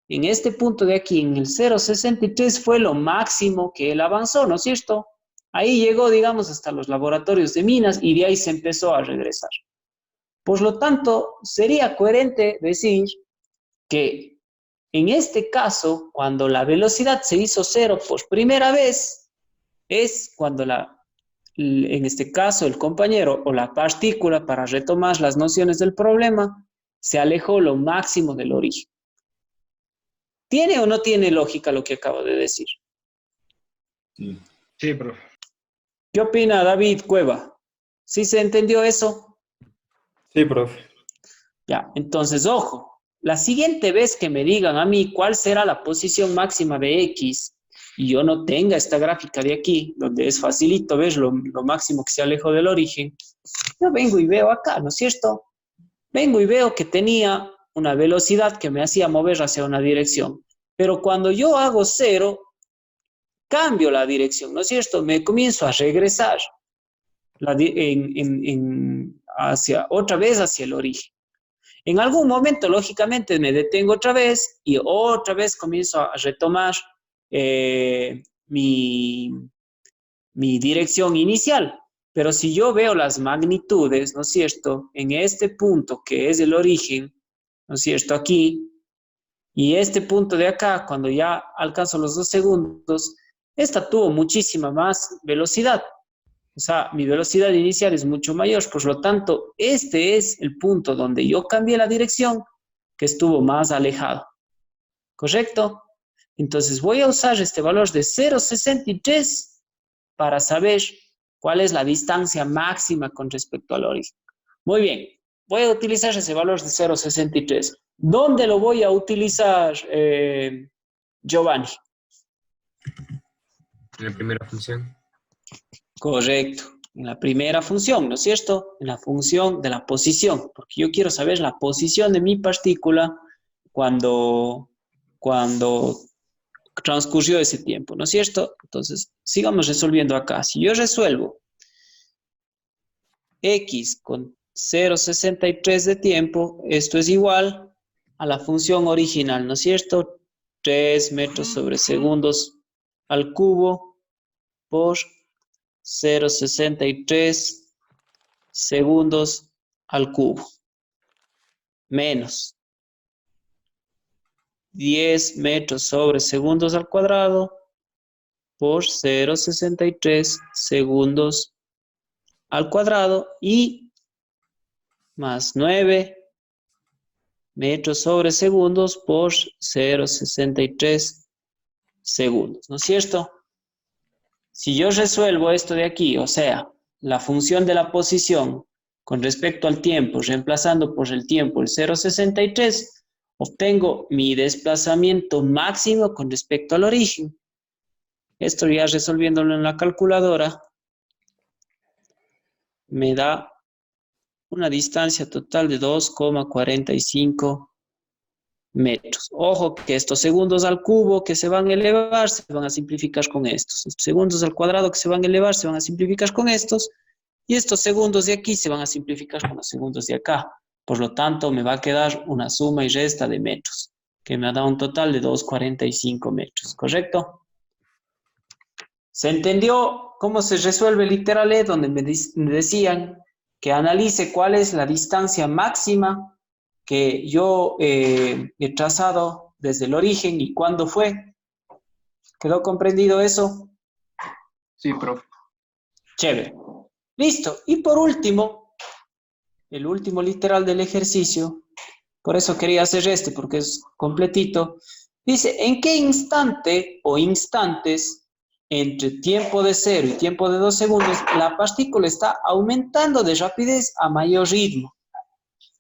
en este punto de aquí, en el 0,63, fue lo máximo que él avanzó, ¿no es cierto? Ahí llegó, digamos, hasta los laboratorios de minas y de ahí se empezó a regresar. Por lo tanto, sería coherente decir que en este caso, cuando la velocidad se hizo cero por primera vez, es cuando en este caso el compañero o la partícula, para retomar las nociones del problema, se alejó lo máximo del origen. ¿Tiene o no tiene lógica lo que acabo de decir? Sí. Sí, profe. ¿Qué opina David Cueva? ¿Sí se entendió eso? Sí, profe. Ya, entonces, ojo, la siguiente vez que me digan a mí cuál será la posición máxima de X y yo no tenga esta gráfica de aquí, donde es facilito ver lo máximo que se alejó del origen, yo vengo y veo acá, ¿no es cierto? Vengo y veo que tenía una velocidad que me hacía mover hacia una dirección, pero cuando yo hago cero, cambio la dirección, ¿no es cierto? Me comienzo a regresar otra vez hacia el origen. En algún momento, lógicamente, me detengo otra vez y otra vez comienzo a retomar mi dirección inicial. Pero si yo veo las magnitudes, ¿no es cierto?, en este punto que es el origen, ¿no es cierto?, aquí, y este punto de acá, cuando ya alcanzo los 2 segundos, esta tuvo muchísima más velocidad. O sea, mi velocidad inicial es mucho mayor, por lo tanto, este es el punto donde yo cambié la dirección que estuvo más alejado. ¿Correcto? Entonces voy a usar este valor de 0,63 para saber cuál es la distancia máxima con respecto al origen. Muy bien, voy a utilizar ese valor de 0,63. ¿Dónde lo voy a utilizar, Giovanni? En la primera función. Correcto, en la primera función, ¿no es cierto? En la función de la posición, porque yo quiero saber la posición de mi partícula cuando transcurrió ese tiempo, ¿no es cierto? Entonces, sigamos resolviendo acá. Si yo resuelvo X con 0,63 de tiempo, esto es igual a la función original, ¿no es cierto? 3 metros sobre segundos al cubo por 0,63 segundos al cubo. Menos 10 metros sobre segundos al cuadrado por 0,63 segundos al cuadrado y más 9 metros sobre segundos por 0,63 segundos, ¿no es cierto? Si yo resuelvo esto de aquí, o sea, la función de la posición con respecto al tiempo, reemplazando por el tiempo el 0,63, obtengo mi desplazamiento máximo con respecto al origen. Esto ya resolviéndolo en la calculadora me da una distancia total de 2,45 metros. Ojo que estos segundos al cubo que se van a elevar se van a simplificar con estos. Estos segundos al cuadrado que se van a elevar se van a simplificar con estos. Y estos segundos de aquí se van a simplificar con los segundos de acá. Por lo tanto, me va a quedar una suma y resta de metros, que me da un total de 2,45 metros. ¿Correcto? ¿Se entendió cómo se resuelve el literal E? Donde me decían que analice cuál es la distancia máxima que yo he trazado desde el origen y cuándo fue. ¿Quedó comprendido eso? Sí, profe. Chévere. Listo. Y por último, el último literal del ejercicio, por eso quería hacer este, porque es completito. Dice, ¿en qué instante o instantes entre tiempo de 0 y tiempo de 2 segundos la partícula está aumentando de rapidez a mayor ritmo?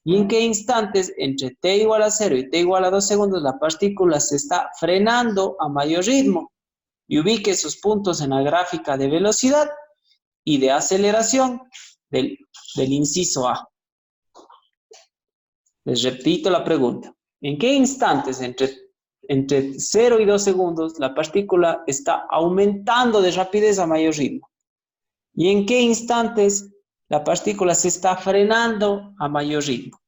¿Y en qué instantes entre t igual a 0 y t igual a 2 segundos la partícula se está frenando a mayor ritmo? Y ubique sus puntos en la gráfica de velocidad y de aceleración del inciso A. Les repito la pregunta. ¿En qué instantes entre 0 y 2 segundos la partícula está aumentando de rapidez a mayor ritmo? ¿Y en qué instantes la partícula se está frenando a mayor ritmo?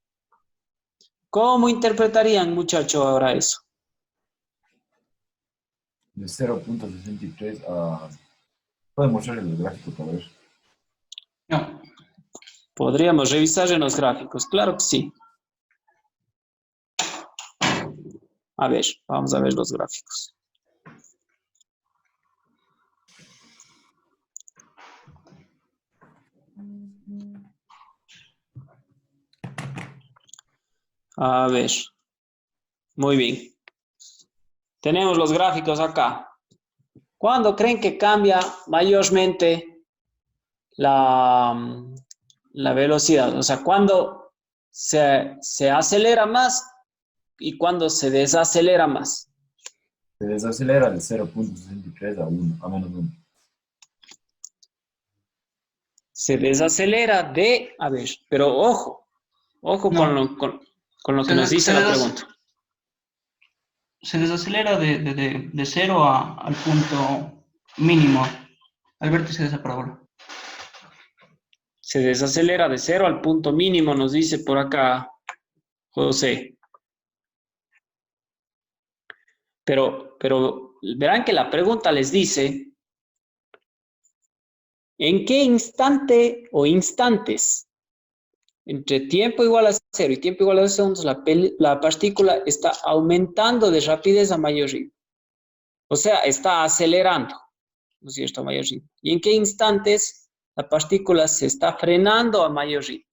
¿Cómo interpretarían, muchachos, ahora eso? De 0,63 a... ¿Pueden mostrar el gráfico para ver? No. Podríamos revisar en los gráficos, claro que sí. A ver, vamos a ver los gráficos. A ver, muy bien. Tenemos los gráficos acá. ¿Cuándo creen que cambia mayormente la velocidad? O sea, ¿cuándo se acelera más y cuándo se desacelera más? Se desacelera de 0,63 a 1, a menos 1. Se desacelera de... A ver, pero ojo No. con lo que nos dice la pregunta. Se desacelera de 0 al punto mínimo, al vértice de esa parábola. Se desacelera de 0 al punto mínimo, nos dice por acá José. Pero verán que la pregunta les dice, ¿en qué instante o instantes entre tiempo igual a 0 y tiempo igual a 2 segundos la partícula está aumentando de rapidez a mayor ritmo? O sea, está acelerando, ¿no es cierto?, a mayor ritmo. ¿Y en qué instantes la partícula se está frenando a mayor ritmo?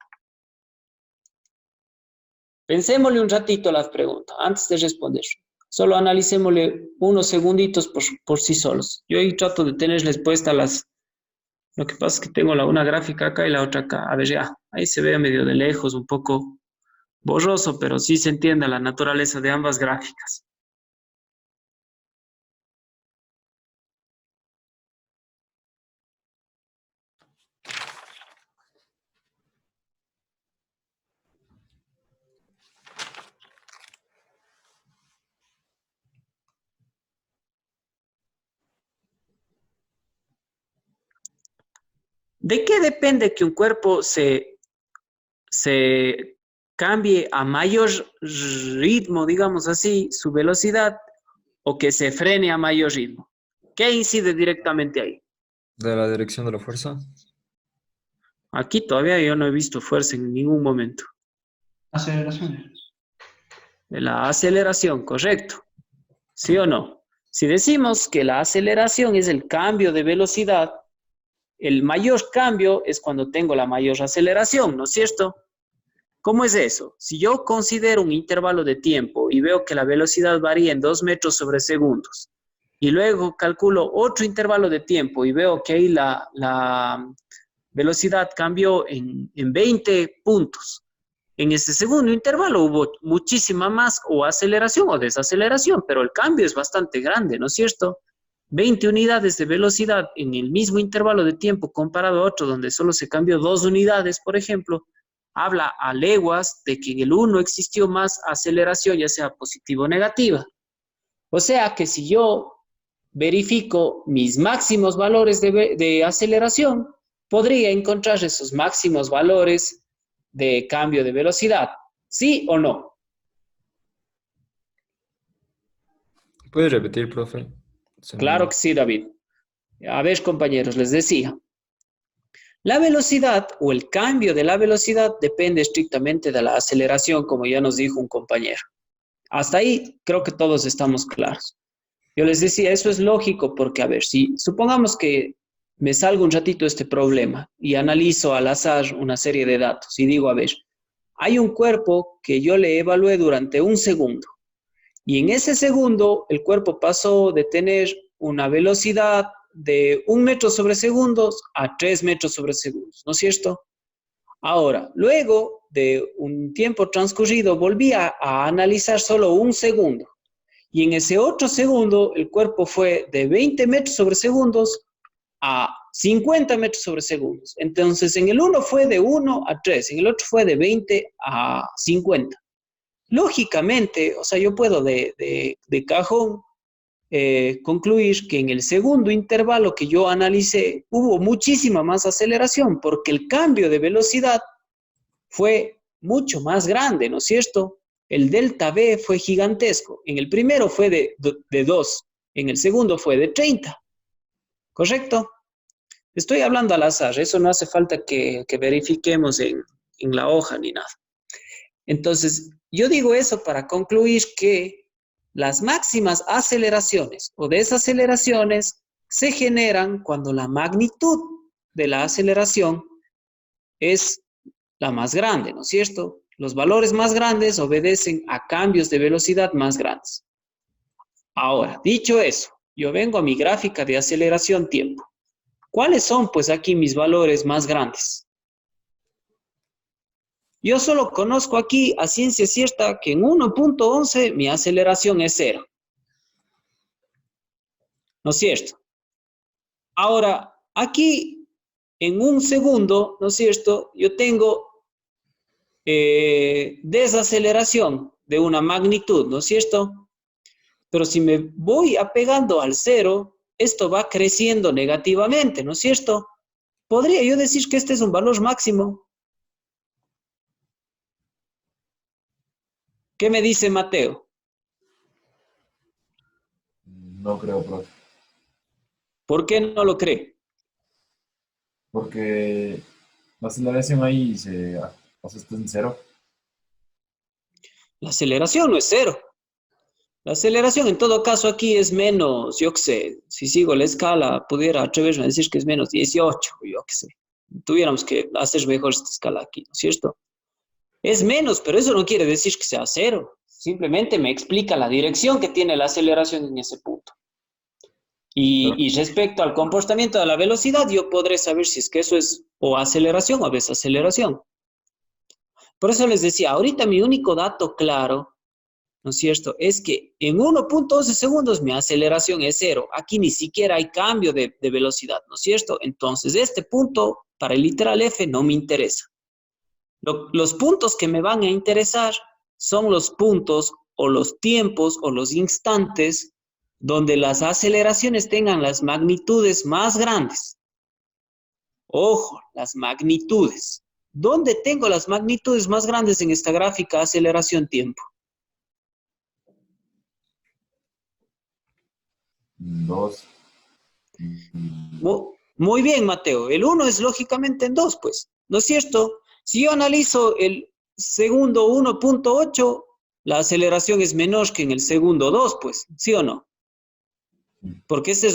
Pensémosle un ratito la pregunta antes de responder. Solo analicémosle unos segunditos por sí solos. Yo ahí trato de tenerles puestas las... Lo que pasa es que tengo una gráfica acá y la otra acá. A ver, ya, ahí se ve medio de lejos, un poco borroso, pero sí se entiende la naturaleza de ambas gráficas. ¿De qué depende que un cuerpo se cambie a mayor ritmo, digamos así, su velocidad, o que se frene a mayor ritmo? ¿Qué incide directamente ahí? de la dirección de la fuerza. Aquí todavía yo no he visto fuerza en ningún momento. Aceleración. De la aceleración, correcto. ¿Sí o no? Si decimos que la aceleración es el cambio de velocidad, el mayor cambio es cuando tengo la mayor aceleración, ¿no es cierto? ¿Cómo es eso? Si yo considero un intervalo de tiempo y veo que la velocidad varía en 2 metros sobre segundos, y luego calculo otro intervalo de tiempo y veo que ahí la velocidad cambió en 20 puntos. En ese segundo intervalo hubo muchísima más o aceleración o desaceleración, pero el cambio es bastante grande, ¿no es cierto? 20 unidades de velocidad en el mismo intervalo de tiempo comparado a otro donde solo se cambió 2 unidades, por ejemplo, habla a leguas de que en el uno existió más aceleración, ya sea positiva o negativa. O sea que si yo verifico mis máximos valores de aceleración, podría encontrar esos máximos valores de cambio de velocidad. ¿Sí o no? ¿Puede repetir, profe? Claro que sí, David. A ver, compañeros, les decía. La velocidad o el cambio de la velocidad depende estrictamente de la aceleración, como ya nos dijo un compañero. Hasta ahí creo que todos estamos claros. Yo les decía, eso es lógico porque, a ver, si supongamos que me salgo un ratito este problema y analizo al azar una serie de datos y digo, a ver, hay un cuerpo que yo le evalué durante un segundo y en ese segundo el cuerpo pasó de tener una velocidad de 1 metro sobre segundos a 3 metros sobre segundos, ¿no es cierto? Ahora, luego de un tiempo transcurrido, volví a analizar solo un segundo. Y en ese otro segundo, el cuerpo fue de 20 metros sobre segundos a 50 metros sobre segundos. Entonces, en el uno fue de 1 a 3, en el otro fue de 20 a 50. Lógicamente, o sea, yo puedo de cajón concluir que en el segundo intervalo que yo analicé hubo muchísima más aceleración porque el cambio de velocidad fue mucho más grande, ¿no es cierto? El delta V fue gigantesco. En el primero fue de 2, en el segundo fue de 30. ¿Correcto? Estoy hablando al azar, eso no hace falta que verifiquemos en la hoja ni nada. Entonces, yo digo eso para concluir que las máximas aceleraciones o desaceleraciones se generan cuando la magnitud de la aceleración es la más grande, ¿no es cierto? Los valores más grandes obedecen a cambios de velocidad más grandes. Ahora, dicho eso, yo vengo a mi gráfica de aceleración tiempo. ¿Cuáles son, pues, aquí mis valores más grandes? Yo solo conozco aquí a ciencia cierta que en 1.11 mi aceleración es 0. ¿No es cierto? Ahora, aquí en un segundo, ¿no es cierto? Yo tengo desaceleración de una magnitud, ¿no es cierto? Pero si me voy apegando al 0, esto va creciendo negativamente, ¿no es cierto? ¿Podría yo decir que este es un valor máximo? ¿Qué me dice Mateo? No creo, profe. ¿Por qué no lo cree? Porque la aceleración ahí o sea, está en cero. La aceleración no es 0. La aceleración en todo caso aquí es menos, yo qué sé, si sigo la escala, pudiera atreverme a decir que es menos 18, yo qué sé. Tuviéramos que hacer mejor esta escala aquí, ¿no es cierto? Es menos, pero eso no quiere decir que sea 0. Simplemente me explica la dirección que tiene la aceleración en ese punto. Y respecto al comportamiento de la velocidad, yo podré saber si es que eso es o aceleración o desaceleración. Por eso les decía, ahorita mi único dato claro, ¿no es cierto? Es que en 1.11 segundos mi aceleración es 0. Aquí ni siquiera hay cambio de velocidad, ¿no es cierto? Entonces, este punto para el literal F no me interesa. Los puntos que me van a interesar son los puntos o los tiempos o los instantes donde las aceleraciones tengan las magnitudes más grandes. Ojo, las magnitudes. ¿Dónde tengo las magnitudes más grandes en esta gráfica aceleración-tiempo? 2. Muy bien, Mateo. El 1 es lógicamente en 2, pues. ¿No es cierto? Si yo analizo el segundo 1.8, la aceleración es menor que en el segundo 2, pues. ¿Sí o no? Porque esta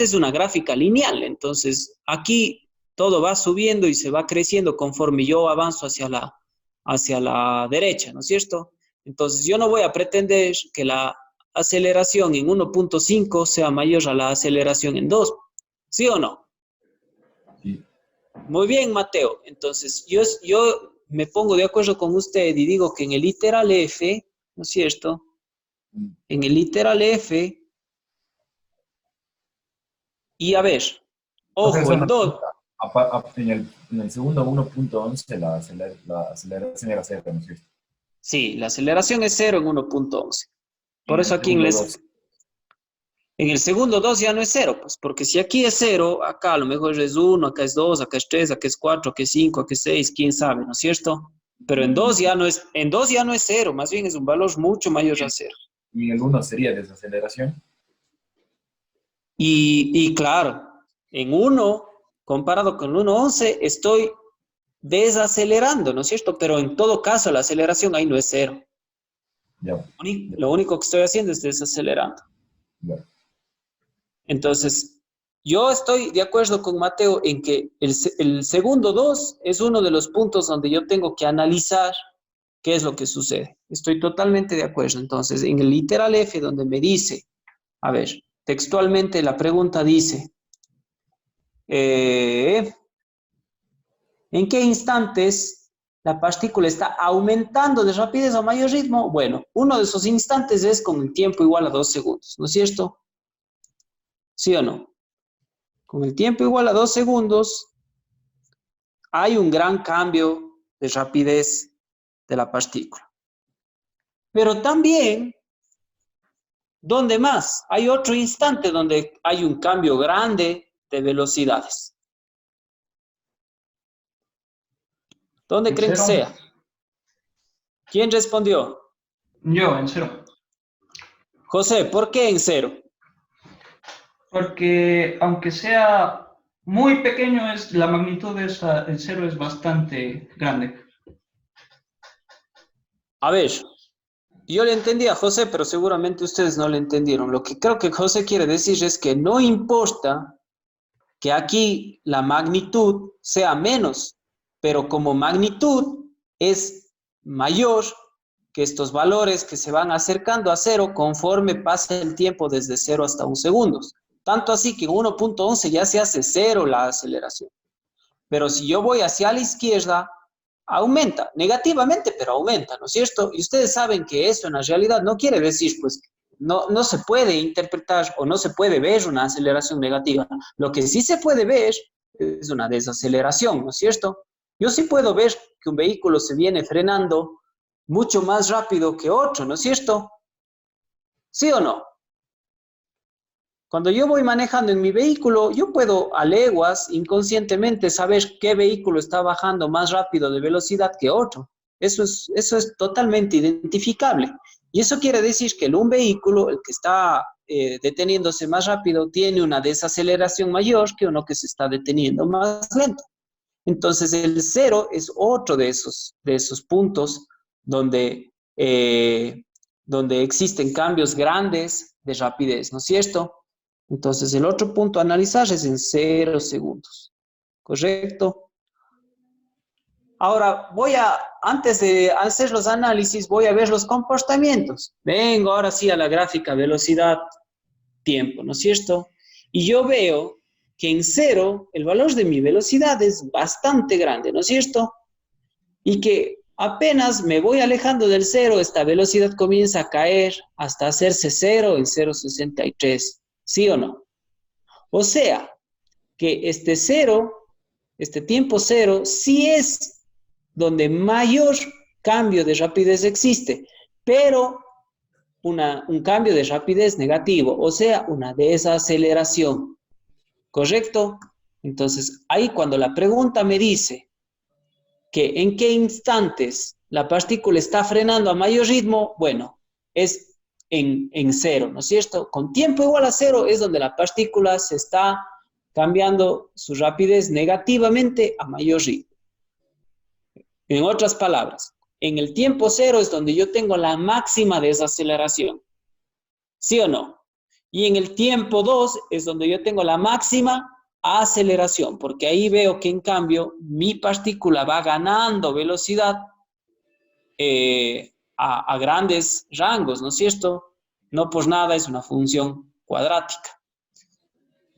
es una gráfica lineal. Entonces, aquí todo va subiendo y se va creciendo conforme yo avanzo hacia la derecha, ¿no es cierto? Entonces, yo no voy a pretender que la aceleración en 1.5 sea mayor a la aceleración en 2. ¿Sí o no? Sí. Muy bien, Mateo. Entonces, yo me pongo de acuerdo con usted y digo que en el literal F, ¿no es cierto? En el literal F, y a ver, O sea, ojo, eso el no- 2, en el segundo 1.11 la aceleración era cero, ¿no es cierto? sí, la aceleración es 0 en 1.11. Y Por en eso el aquí segundo 2. en el segundo 2 ya no es 0, pues, porque si aquí es 0, acá a lo mejor es 1, acá es 2, acá es 3, acá es 4, acá es 5, acá es 6, quién sabe, ¿no es cierto? Pero en 2 ya no es 0, más bien es un valor mucho mayor a 0. Y en el 1 sería desaceleración. Y claro, en 1, comparado con 1.11, estoy desacelerando, ¿no es cierto? Pero en todo caso, la aceleración ahí no es 0. Ya, Lo único que estoy haciendo es desacelerando. ya. Entonces, yo estoy de acuerdo con Mateo en que el segundo 2 es uno de los puntos donde yo tengo que analizar qué es lo que sucede. Estoy totalmente de acuerdo. Entonces, en el literal F, donde me dice, a ver, textualmente la pregunta dice, ¿en qué instantes la partícula está aumentando de rapidez a mayor ritmo? Bueno, uno de esos instantes es con el tiempo igual a 2 segundos, ¿no es cierto? ¿Sí o no? Con el tiempo igual a 2 segundos, hay un gran cambio de rapidez de la partícula. Pero también, ¿dónde más? Hay otro instante donde hay un cambio grande de velocidades. ¿Dónde En creen que 0. sea? ¿Quién respondió? Yo, en 0. José, ¿por qué en 0? Porque aunque sea muy pequeño, la magnitud de el 0 es bastante grande. A ver, yo le entendí a José, pero seguramente ustedes no le entendieron. Lo que creo que José quiere decir es que no importa que aquí la magnitud sea menos, pero como magnitud es mayor que estos valores que se van acercando a 0 conforme pasa el tiempo desde 0 hasta 1 segundo. Tanto así que en 1.11 ya se hace 0 la aceleración. Pero si yo voy hacia la izquierda, aumenta, negativamente, pero aumenta, ¿no es cierto? Y ustedes saben que eso en la realidad no quiere decir, pues, no se puede interpretar o no se puede ver una aceleración negativa. Lo que sí se puede ver es una desaceleración, ¿no es cierto? Yo sí puedo ver que un vehículo se viene frenando mucho más rápido que otro, ¿no es cierto? ¿Sí o no? Cuando yo voy manejando en mi vehículo, yo puedo a leguas inconscientemente saber qué vehículo está bajando más rápido de velocidad que otro. Eso es totalmente identificable. Y eso quiere decir que un vehículo, el que está deteniéndose más rápido, tiene una desaceleración mayor que uno que se está deteniendo más lento. Entonces, el 0 es otro de esos puntos donde existen cambios grandes de rapidez, ¿no es cierto? Entonces, el otro punto a analizar es en 0 segundos, ¿correcto? Ahora, antes de hacer los análisis, voy a ver los comportamientos. Vengo ahora sí a la gráfica velocidad-tiempo, ¿no es cierto? Y yo veo que en 0 el valor de mi velocidad es bastante grande, ¿no es cierto? Y que apenas me voy alejando del 0, esta velocidad comienza a caer hasta hacerse 0 en 0.63, ¿sí o no? O sea, que este 0, este tiempo 0, sí es donde mayor cambio de rapidez existe, pero un cambio de rapidez negativo, o sea, una desaceleración, ¿correcto? Entonces, ahí cuando la pregunta me dice que en qué instantes la partícula está frenando a mayor ritmo, bueno, es en 0, ¿no es cierto? Con tiempo igual a 0 es donde la partícula se está cambiando su rapidez negativamente a mayor ritmo. En otras palabras, en el tiempo cero es donde yo tengo la máxima desaceleración. ¿Sí o no? Y en el tiempo 2 es donde yo tengo la máxima aceleración, porque ahí veo que en cambio mi partícula va ganando velocidad a grandes rangos, ¿no es cierto? No por nada es una función cuadrática.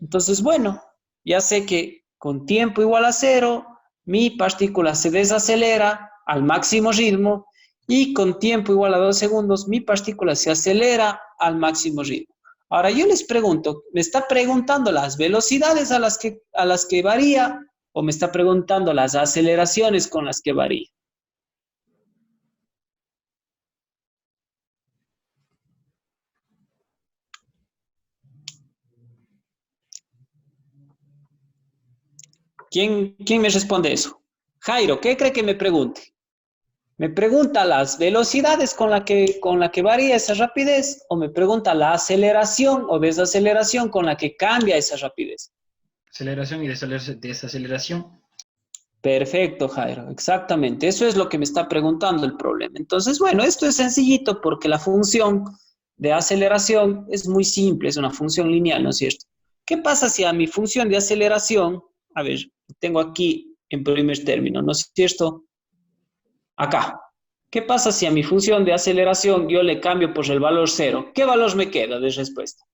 Entonces, bueno, ya sé que con tiempo igual a 0, mi partícula se desacelera al máximo ritmo y con tiempo igual a 2 segundos, mi partícula se acelera al máximo ritmo. Ahora yo les pregunto, ¿me está preguntando las velocidades a las que varía o me está preguntando las aceleraciones con las que varía? ¿Quién me responde eso? Jairo, ¿qué cree que me pregunte? ¿Me pregunta las velocidades con la que varía esa rapidez o me pregunta la aceleración o desaceleración con la que cambia esa rapidez? Aceleración y desaceleración. Perfecto, Jairo, exactamente. Eso es lo que me está preguntando el problema. Entonces, bueno, esto es sencillito porque la función de aceleración es muy simple, es una función lineal, ¿no es cierto? ¿Qué pasa si a mi función de aceleración, a ver, tengo aquí en primer término, ¿no es cierto? Acá. ¿Qué pasa si a mi función de aceleración yo le cambio por el valor 0? ¿Qué valor me queda de respuesta?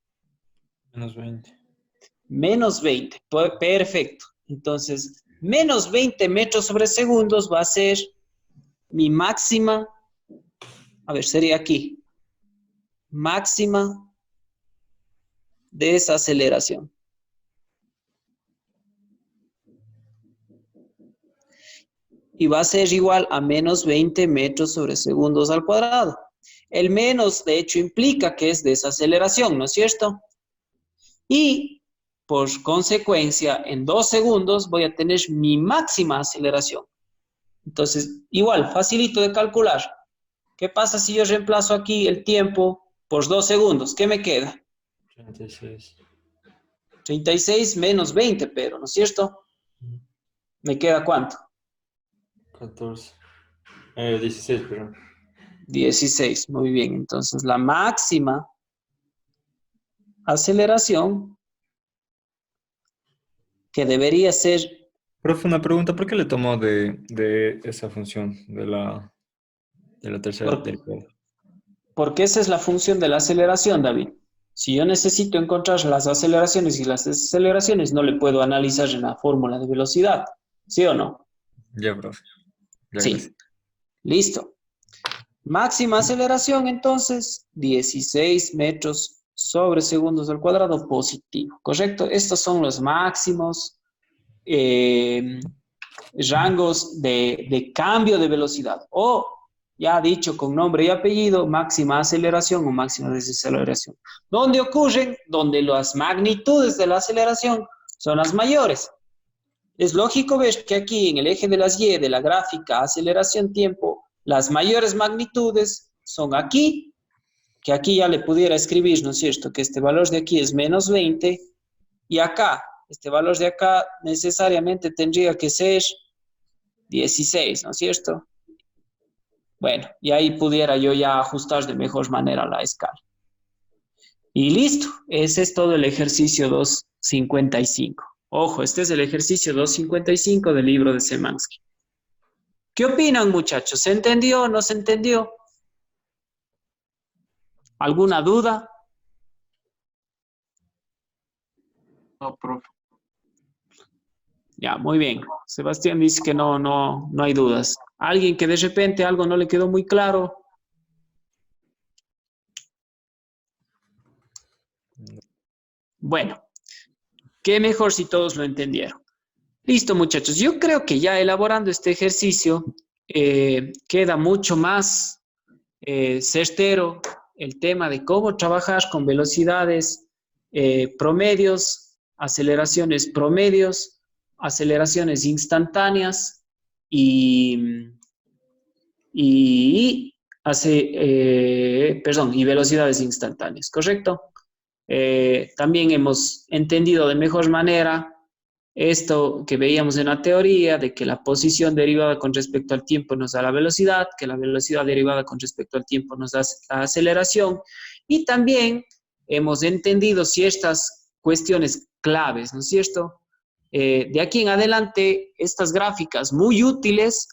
Menos 20. Menos 20. Perfecto. Entonces, menos 20 metros sobre segundos va a ser mi máxima, a ver, sería aquí, máxima desaceleración. Y va a ser igual a menos 20 metros sobre segundos al cuadrado. El menos, de hecho, implica que es desaceleración, ¿no es cierto? Y, por consecuencia, en 2 segundos voy a tener mi máxima aceleración. Entonces, igual, facilito de calcular. ¿Qué pasa si yo reemplazo aquí el tiempo por 2 segundos? ¿Qué me queda? 36. 36 menos 20, pero, ¿no es cierto? ¿Me queda cuánto? 14. 16, perdón. 16, muy bien. Entonces, la máxima aceleración que debería ser... Profe, una pregunta, ¿por qué le tomó de esa función de la tercera derivada? Porque esa es la función de la aceleración, David. Si yo necesito encontrar las aceleraciones y las desaceleraciones, no le puedo analizar en la fórmula de velocidad. ¿Sí o no? Ya, profe. Ya, Sí. gracias. Listo. Máxima aceleración, entonces, 16 metros sobre segundos al cuadrado positivo. ¿Correcto? Estos son los máximos rangos de cambio de velocidad. O, ya dicho con nombre y apellido, máxima aceleración o máxima desaceleración. ¿Dónde ocurren? Donde las magnitudes de la aceleración son las mayores. Es lógico ver que aquí en el eje de las Y de la gráfica aceleración-tiempo, las mayores magnitudes son aquí, que aquí ya le pudiera escribir, ¿no es cierto? Que este valor de aquí es menos 20, y acá, este valor de acá necesariamente tendría que ser 16, ¿no es cierto? Bueno, y ahí pudiera yo ya ajustar de mejor manera la escala. Y listo, ese es todo el ejercicio 255. Ojo, este es el ejercicio 255 del libro de Szymanski. ¿Qué opinan, muchachos? ¿Se entendió o no se entendió? ¿Alguna duda? No, profe. Ya, muy bien. Sebastián dice que no hay dudas. ¿Alguien que de repente algo no le quedó muy claro? Bueno, qué mejor si todos lo entendieron. Listo, muchachos. Yo creo que ya elaborando este ejercicio queda mucho más certero el tema de cómo trabajar con velocidades promedios, aceleraciones promedios, aceleraciones instantáneas y velocidades instantáneas, ¿correcto? También hemos entendido de mejor manera esto que veíamos en la teoría, de que la posición derivada con respecto al tiempo nos da la velocidad, que la velocidad derivada con respecto al tiempo nos da la aceleración, y también hemos entendido ciertas cuestiones claves, ¿no es cierto? De aquí en adelante, estas gráficas muy útiles,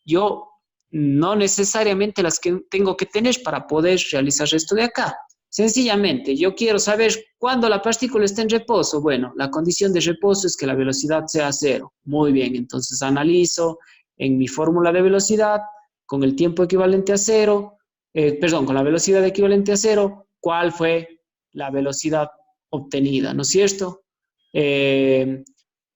yo no necesariamente las que tengo que tener para poder realizar esto de acá. Sencillamente, yo quiero saber cuándo la partícula está en reposo. Bueno, la condición de reposo es que la velocidad sea cero. Muy bien, entonces analizo en mi fórmula de velocidad con el tiempo equivalente a cero, con la velocidad equivalente a cero, cuál fue la velocidad obtenida, ¿no es cierto?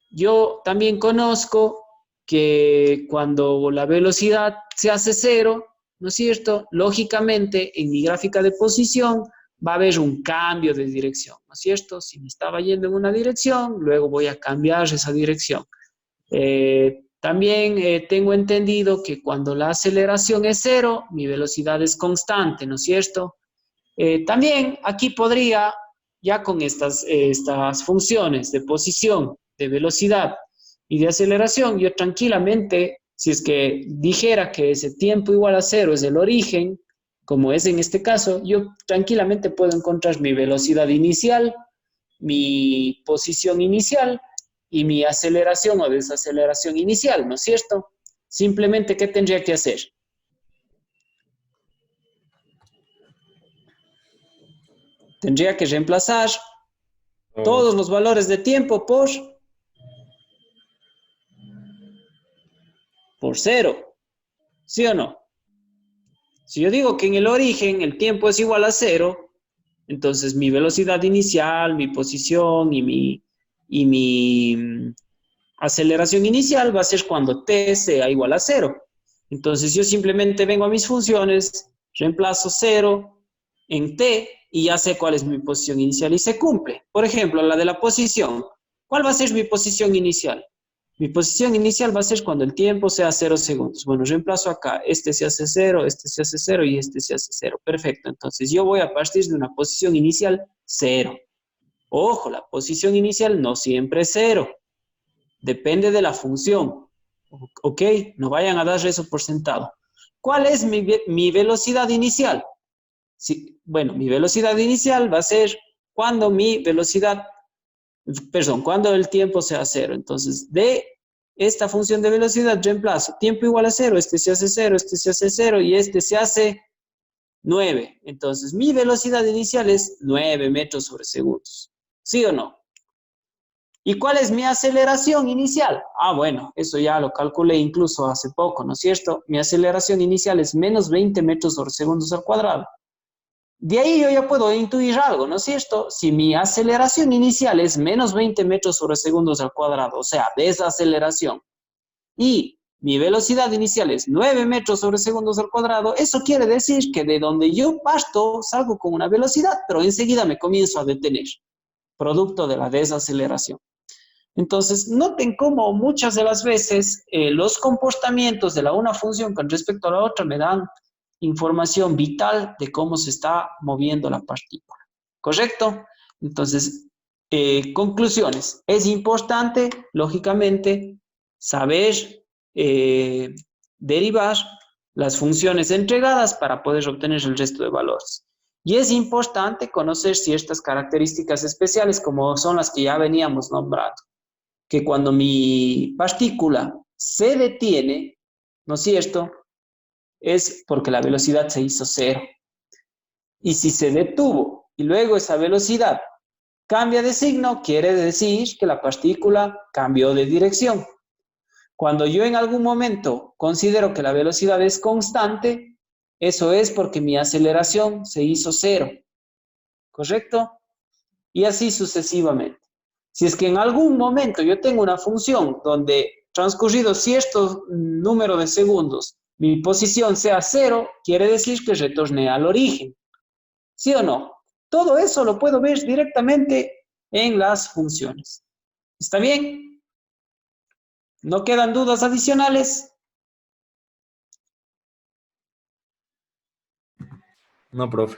Yo también conozco que cuando la velocidad se hace cero, ¿no es cierto? Lógicamente, en mi gráfica de posición va a haber un cambio de dirección, ¿no es cierto? Si me estaba yendo en una dirección, luego voy a cambiar esa dirección. También tengo entendido que cuando la aceleración es cero, mi velocidad es constante, ¿no es cierto? También aquí podría, ya con estas funciones de posición, de velocidad y de aceleración, yo tranquilamente, si es que dijera que ese tiempo igual a cero es el origen, como es en este caso, yo tranquilamente puedo encontrar mi velocidad inicial, mi posición inicial y mi aceleración o desaceleración inicial, ¿no es cierto? Simplemente, ¿qué tendría que hacer? Tendría que reemplazar todos los valores de tiempo por cero, ¿sí o no? Si yo digo que en el origen el tiempo es igual a cero, entonces mi velocidad inicial, mi posición y mi aceleración inicial va a ser cuando t sea igual a cero. Entonces yo simplemente vengo a mis funciones, reemplazo cero en t y ya sé cuál es mi posición inicial y se cumple. Por ejemplo, la de la posición. ¿Cuál va a ser mi posición inicial? Mi posición inicial va a ser cuando el tiempo sea 0 segundos. Bueno, reemplazo acá. Este se hace 0, este se hace 0 y este se hace 0. Perfecto. Entonces yo voy a partir de una posición inicial 0. Ojo, la posición inicial no siempre es 0. Depende de la función. ¿Ok? No vayan a dar eso por sentado. ¿Cuál es mi velocidad inicial? Sí, bueno, mi velocidad inicial va a ser cuando cuando el tiempo sea 0. Entonces, de esta función de velocidad reemplazo tiempo igual a 0, este se hace 0, este se hace 0 y este se hace 9. Entonces, mi velocidad inicial es 9 metros sobre segundos. ¿Sí o no? ¿Y cuál es mi aceleración inicial? Ah, bueno, eso ya lo calculé incluso hace poco, ¿no es cierto? Mi aceleración inicial es menos 20 metros sobre segundos al cuadrado. De ahí yo ya puedo intuir algo, ¿no es cierto? Si mi aceleración inicial es menos 20 metros sobre segundos al cuadrado, o sea, desaceleración, y mi velocidad inicial es 9 metros sobre segundos al cuadrado, eso quiere decir que de donde yo parto salgo con una velocidad, pero enseguida me comienzo a detener, producto de la desaceleración. Entonces, noten cómo muchas de las veces los comportamientos de la una función con respecto a la otra me dan información vital de cómo se está moviendo la partícula. ¿Correcto? Entonces, conclusiones. Es importante, lógicamente, saber derivar las funciones entregadas para poder obtener el resto de valores. Y es importante conocer ciertas características especiales como son las que ya veníamos nombrando. Que cuando mi partícula se detiene, ¿no es cierto?, es porque la velocidad se hizo 0. Y si se detuvo y luego esa velocidad cambia de signo, quiere decir que la partícula cambió de dirección. Cuando yo en algún momento considero que la velocidad es constante, eso es porque mi aceleración se hizo 0. ¿Correcto? Y así sucesivamente. Si es que en algún momento yo tengo una función donde transcurrido cierto número de segundos mi posición sea 0, quiere decir que retorné al origen. ¿Sí o no? Todo eso lo puedo ver directamente en las funciones. ¿Está bien? ¿No quedan dudas adicionales? No, profe.